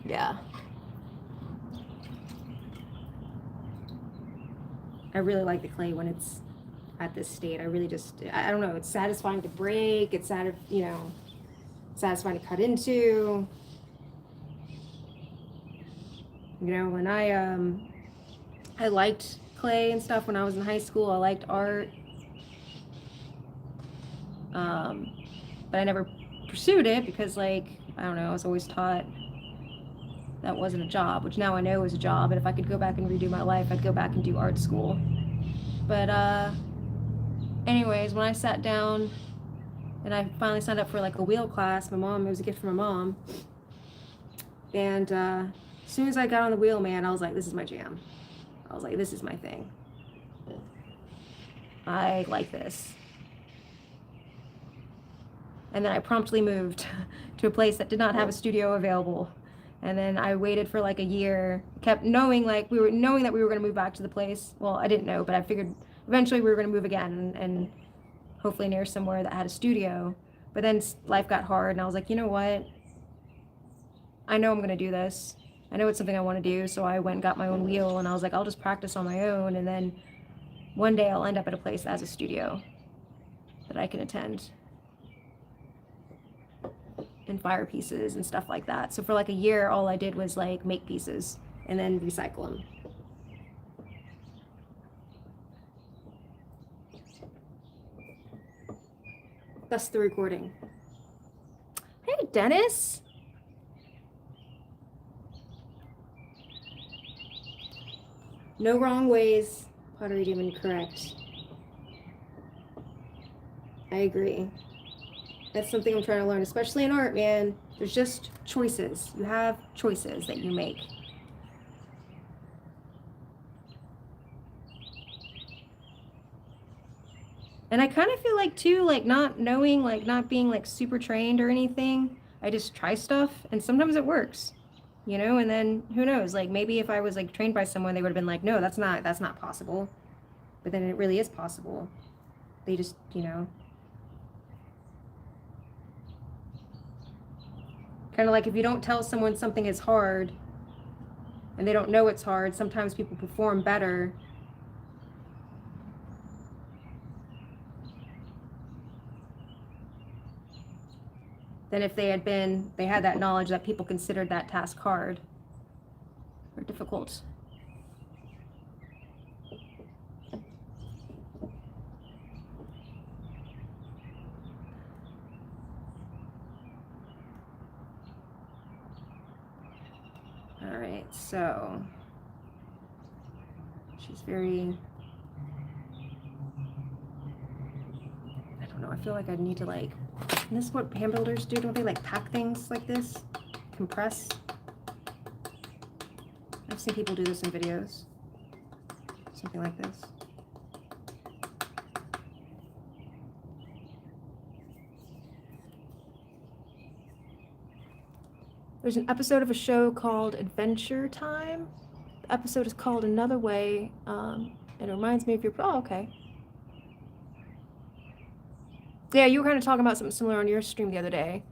Yeah. I really like the clay when it's at this state. I really I don't know, it's satisfying to break, it's satisfying to cut into. You know, when I liked clay and stuff when I was in high school. I liked art. But I never pursued it because, like, I don't know, I was always taught that wasn't a job, which now I know is a job. And if I could go back and redo my life, I'd go back and do art school. But anyways, when I sat down and I finally signed up for like a wheel class, it was a gift from my mom. And as soon as I got on the wheel, man, I was like, this is my jam. I was like, this is my thing. I like this. And then I promptly moved to a place that did not have a studio available. And then I waited for like a year, kept knowing that we were going to move back to the place. Well, I didn't know, but I figured eventually we were going to move again and hopefully near somewhere that had a studio. But then life got hard and I was like, you know what? I know I'm going to do this. I know it's something I want to do. So I went and got my own wheel and I was like, I'll just practice on my own. And then one day I'll end up at a place that has a studio that I can attend. And fire pieces and stuff like that. So for like a year, all I did was like make pieces and then recycle them. That's the recording. Hey, Dennis. No wrong ways. Pottery demon, correct. I agree. That's something I'm trying to learn, especially in art, man. There's just choices. You have choices that you make. And I kind of feel like too, like not knowing, like not being like super trained or anything, I just try stuff and sometimes it works. you know, and then who knows, like maybe if I was like trained by someone, they would have been like, no, that's not possible. But then it really is possible. They just, you know, kind of like if you don't tell someone something is hard and they don't know it's hard, sometimes people perform better than if they had that knowledge that people considered that task hard or difficult. All right, so she's very, I don't know, I feel like I need to like, and this is what handbuilders do, don't they like pack things like this? Compress? I've seen people do this in videos. Something like this. There's an episode of a show called Adventure Time. The episode is called Another Way. It reminds me of your, oh, okay. Yeah, you were kind of talking about something similar on your stream the other day,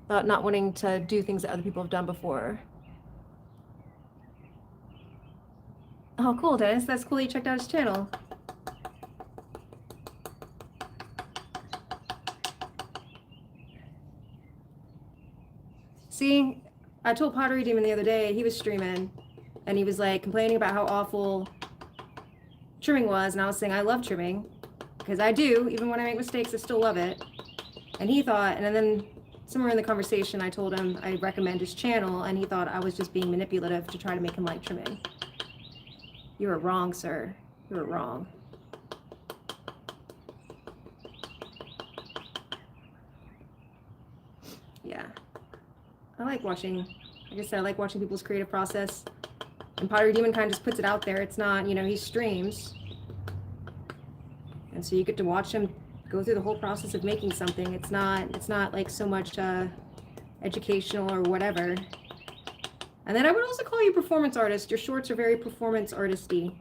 about not wanting to do things that other people have done before. Oh, cool, Dennis. That's cool you checked out his channel. See, I told Pottery Demon the other day, he was streaming, and he was like complaining about how awful trimming was, and I was saying I love trimming, because I do, even when I make mistakes, I still love it. And he thought, and then somewhere in the conversation I told him I recommend his channel, and he thought I was just being manipulative to try to make him like trimming. You were wrong, sir. You were wrong. Yeah. I like watching, like I said, I like watching people's creative process. And Pottery Demon kind of just puts it out there. It's not, you know, he streams. And so you get to watch him go through the whole process of making something. It's not like so much educational or whatever. And then I would also call you performance artist. Your shorts are very performance artisty.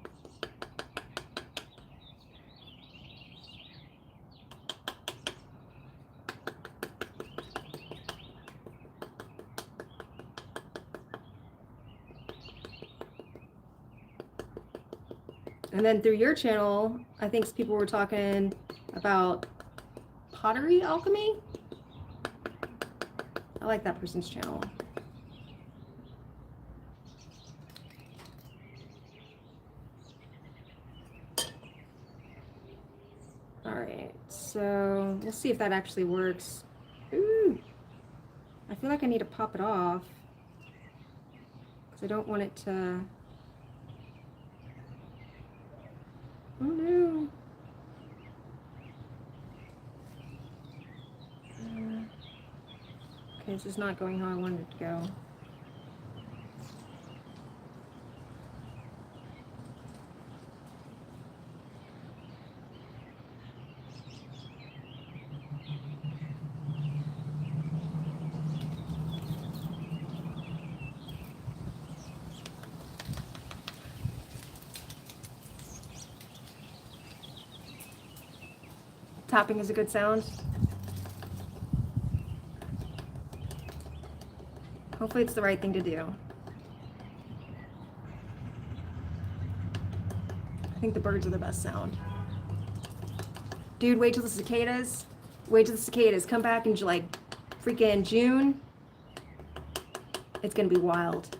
And then through your channel, I think people were talking about pottery alchemy. I like that person's channel. All right, so we'll see if that actually works. Ooh, I feel like I need to pop it off because I don't want it to. Oh no. Okay, this is not going how I wanted it to go. Tapping is a good sound. Hopefully it's the right thing to do. I think the birds are the best sound. Dude, wait till the cicadas. Wait till the cicadas come back in like freaking June. It's gonna be wild.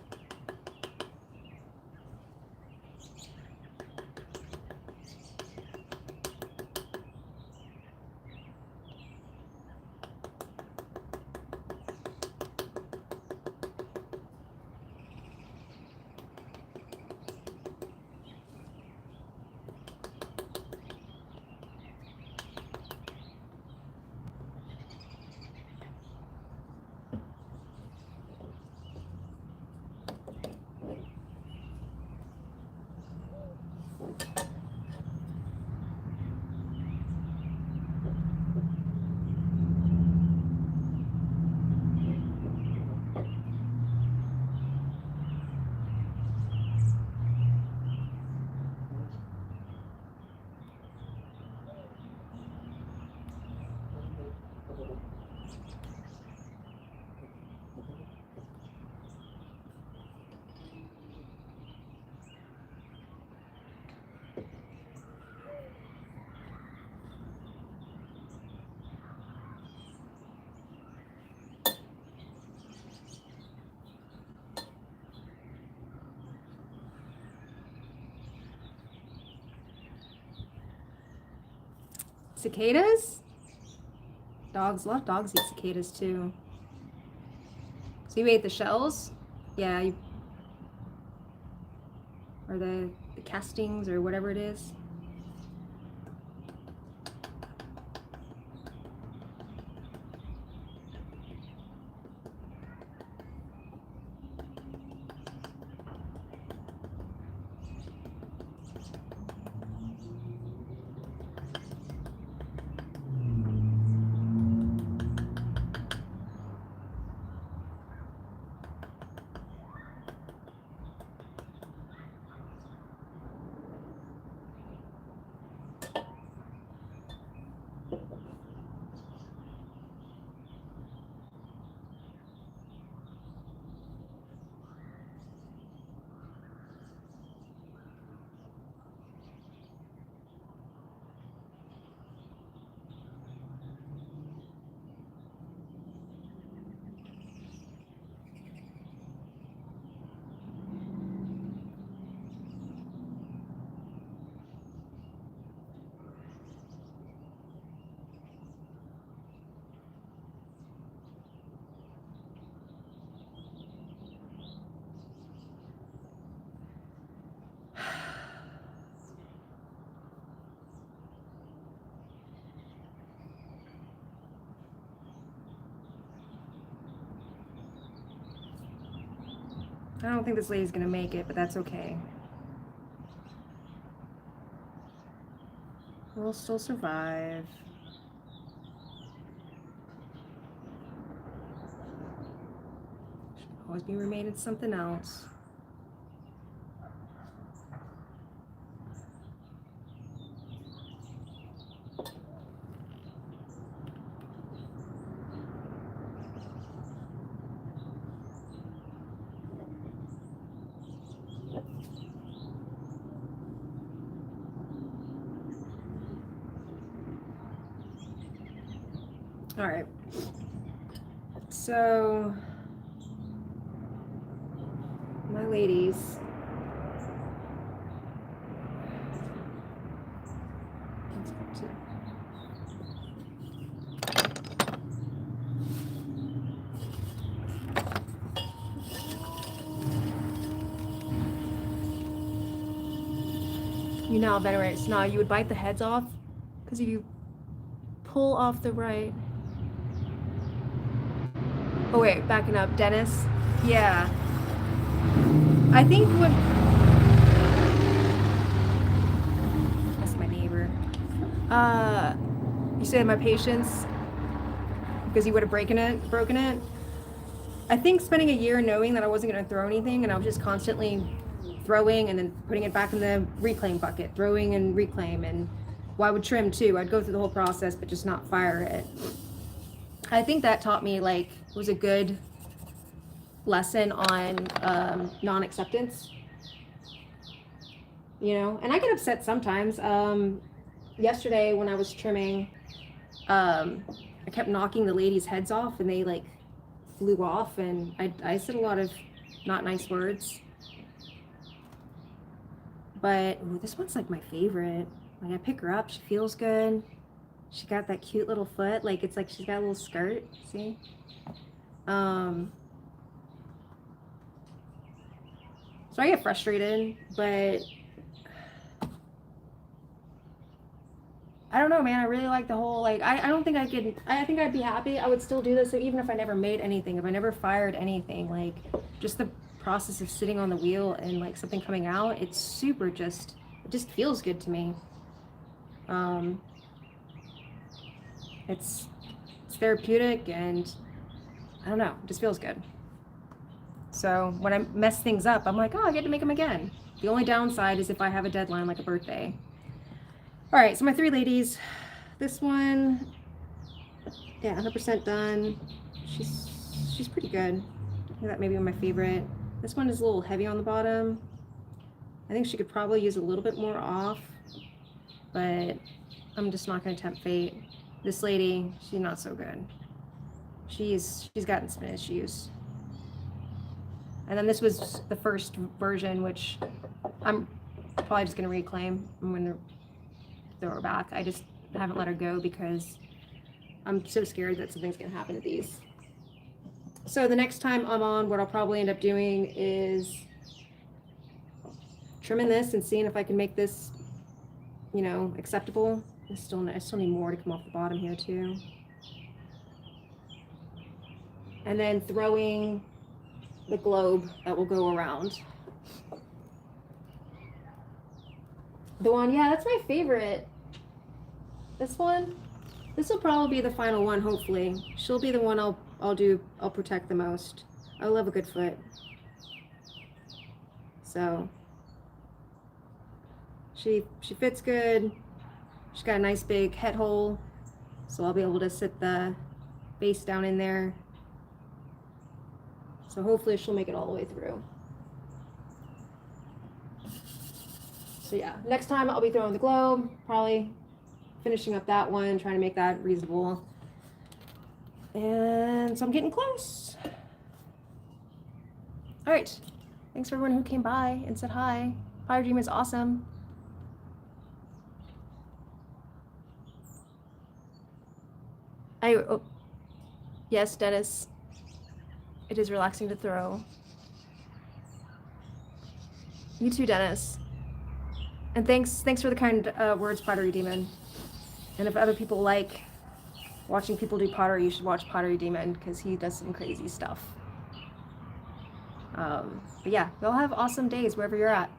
Cicadas? Dogs, a lot of dogs eat cicadas too. So you ate the shells? Yeah, or the castings or whatever it is. I don't think this lady's gonna make it, but that's okay. We'll still survive. Should always be remade into something else. All right. So, my ladies. You know better, right? So now you would bite the heads off, because if you pull off the right. Oh wait, backing up, Dennis. Yeah. I think what. That's my neighbor. You said my patience, because he would have broken it. I think spending a year knowing that I wasn't gonna throw anything, and I was just constantly throwing and then putting it back in the reclaim bucket, throwing and reclaim, and I would trim too. I'd go through the whole process, but just not fire it. I think that taught me, like, was a good lesson on non-acceptance, you know. And I get upset sometimes. Yesterday when I was trimming, I kept knocking the ladies' heads off, and they like flew off, and I said a lot of not nice words. But ooh, this one's like my favorite. Like, I pick her up, she feels good. She got that cute little foot, like it's like she's got a little skirt, see? So I get frustrated, but I don't know, man. I really like the whole, like, I don't think I think I'd be happy. I would still do this even if I never made anything, if I never fired anything. Like, just the process of sitting on the wheel and like something coming out, it's super it just feels good to me. It's therapeutic, and I don't know, it just feels good. So when I mess things up, I'm like, oh, I get to make them again. The only downside is if I have a deadline, like a birthday. All right, so my three ladies. This one, yeah, 100% done. She's pretty good. I think that may be my favorite. This one is a little heavy on the bottom. I think she could probably use a little bit more off, but I'm just not going to tempt fate. This lady, she's not so good. She's gotten some issues. And then this was the first version, which I'm probably just going to reclaim. I'm going to throw her back. I haven't let her go because I'm so scared that something's gonna happen to these. So the next time I'm on, what I'll probably end up doing is trimming this and seeing if I can make this, you know, acceptable. I still need more to come off the bottom here too. And then throwing the globe that will go around. The one, yeah, that's my favorite. This one, this will probably be the final one, hopefully. She'll be the one I'll protect the most. I love a good foot. So she fits good. She's got a nice big head hole, so I'll be able to sit the base down in there. So hopefully she'll make it all the way through. So yeah, next time I'll be throwing the globe, probably finishing up that one, trying to make that reasonable. And so I'm getting close. All right, thanks for everyone who came by and said hi. Pottery Dream is awesome. Oh, yes, Dennis. It is relaxing to throw. You too, Dennis. And thanks for the kind words, Pottery Demon. And if other people like watching people do pottery, you should watch Pottery Demon because he does some crazy stuff. But yeah, y'all have awesome days wherever you're at.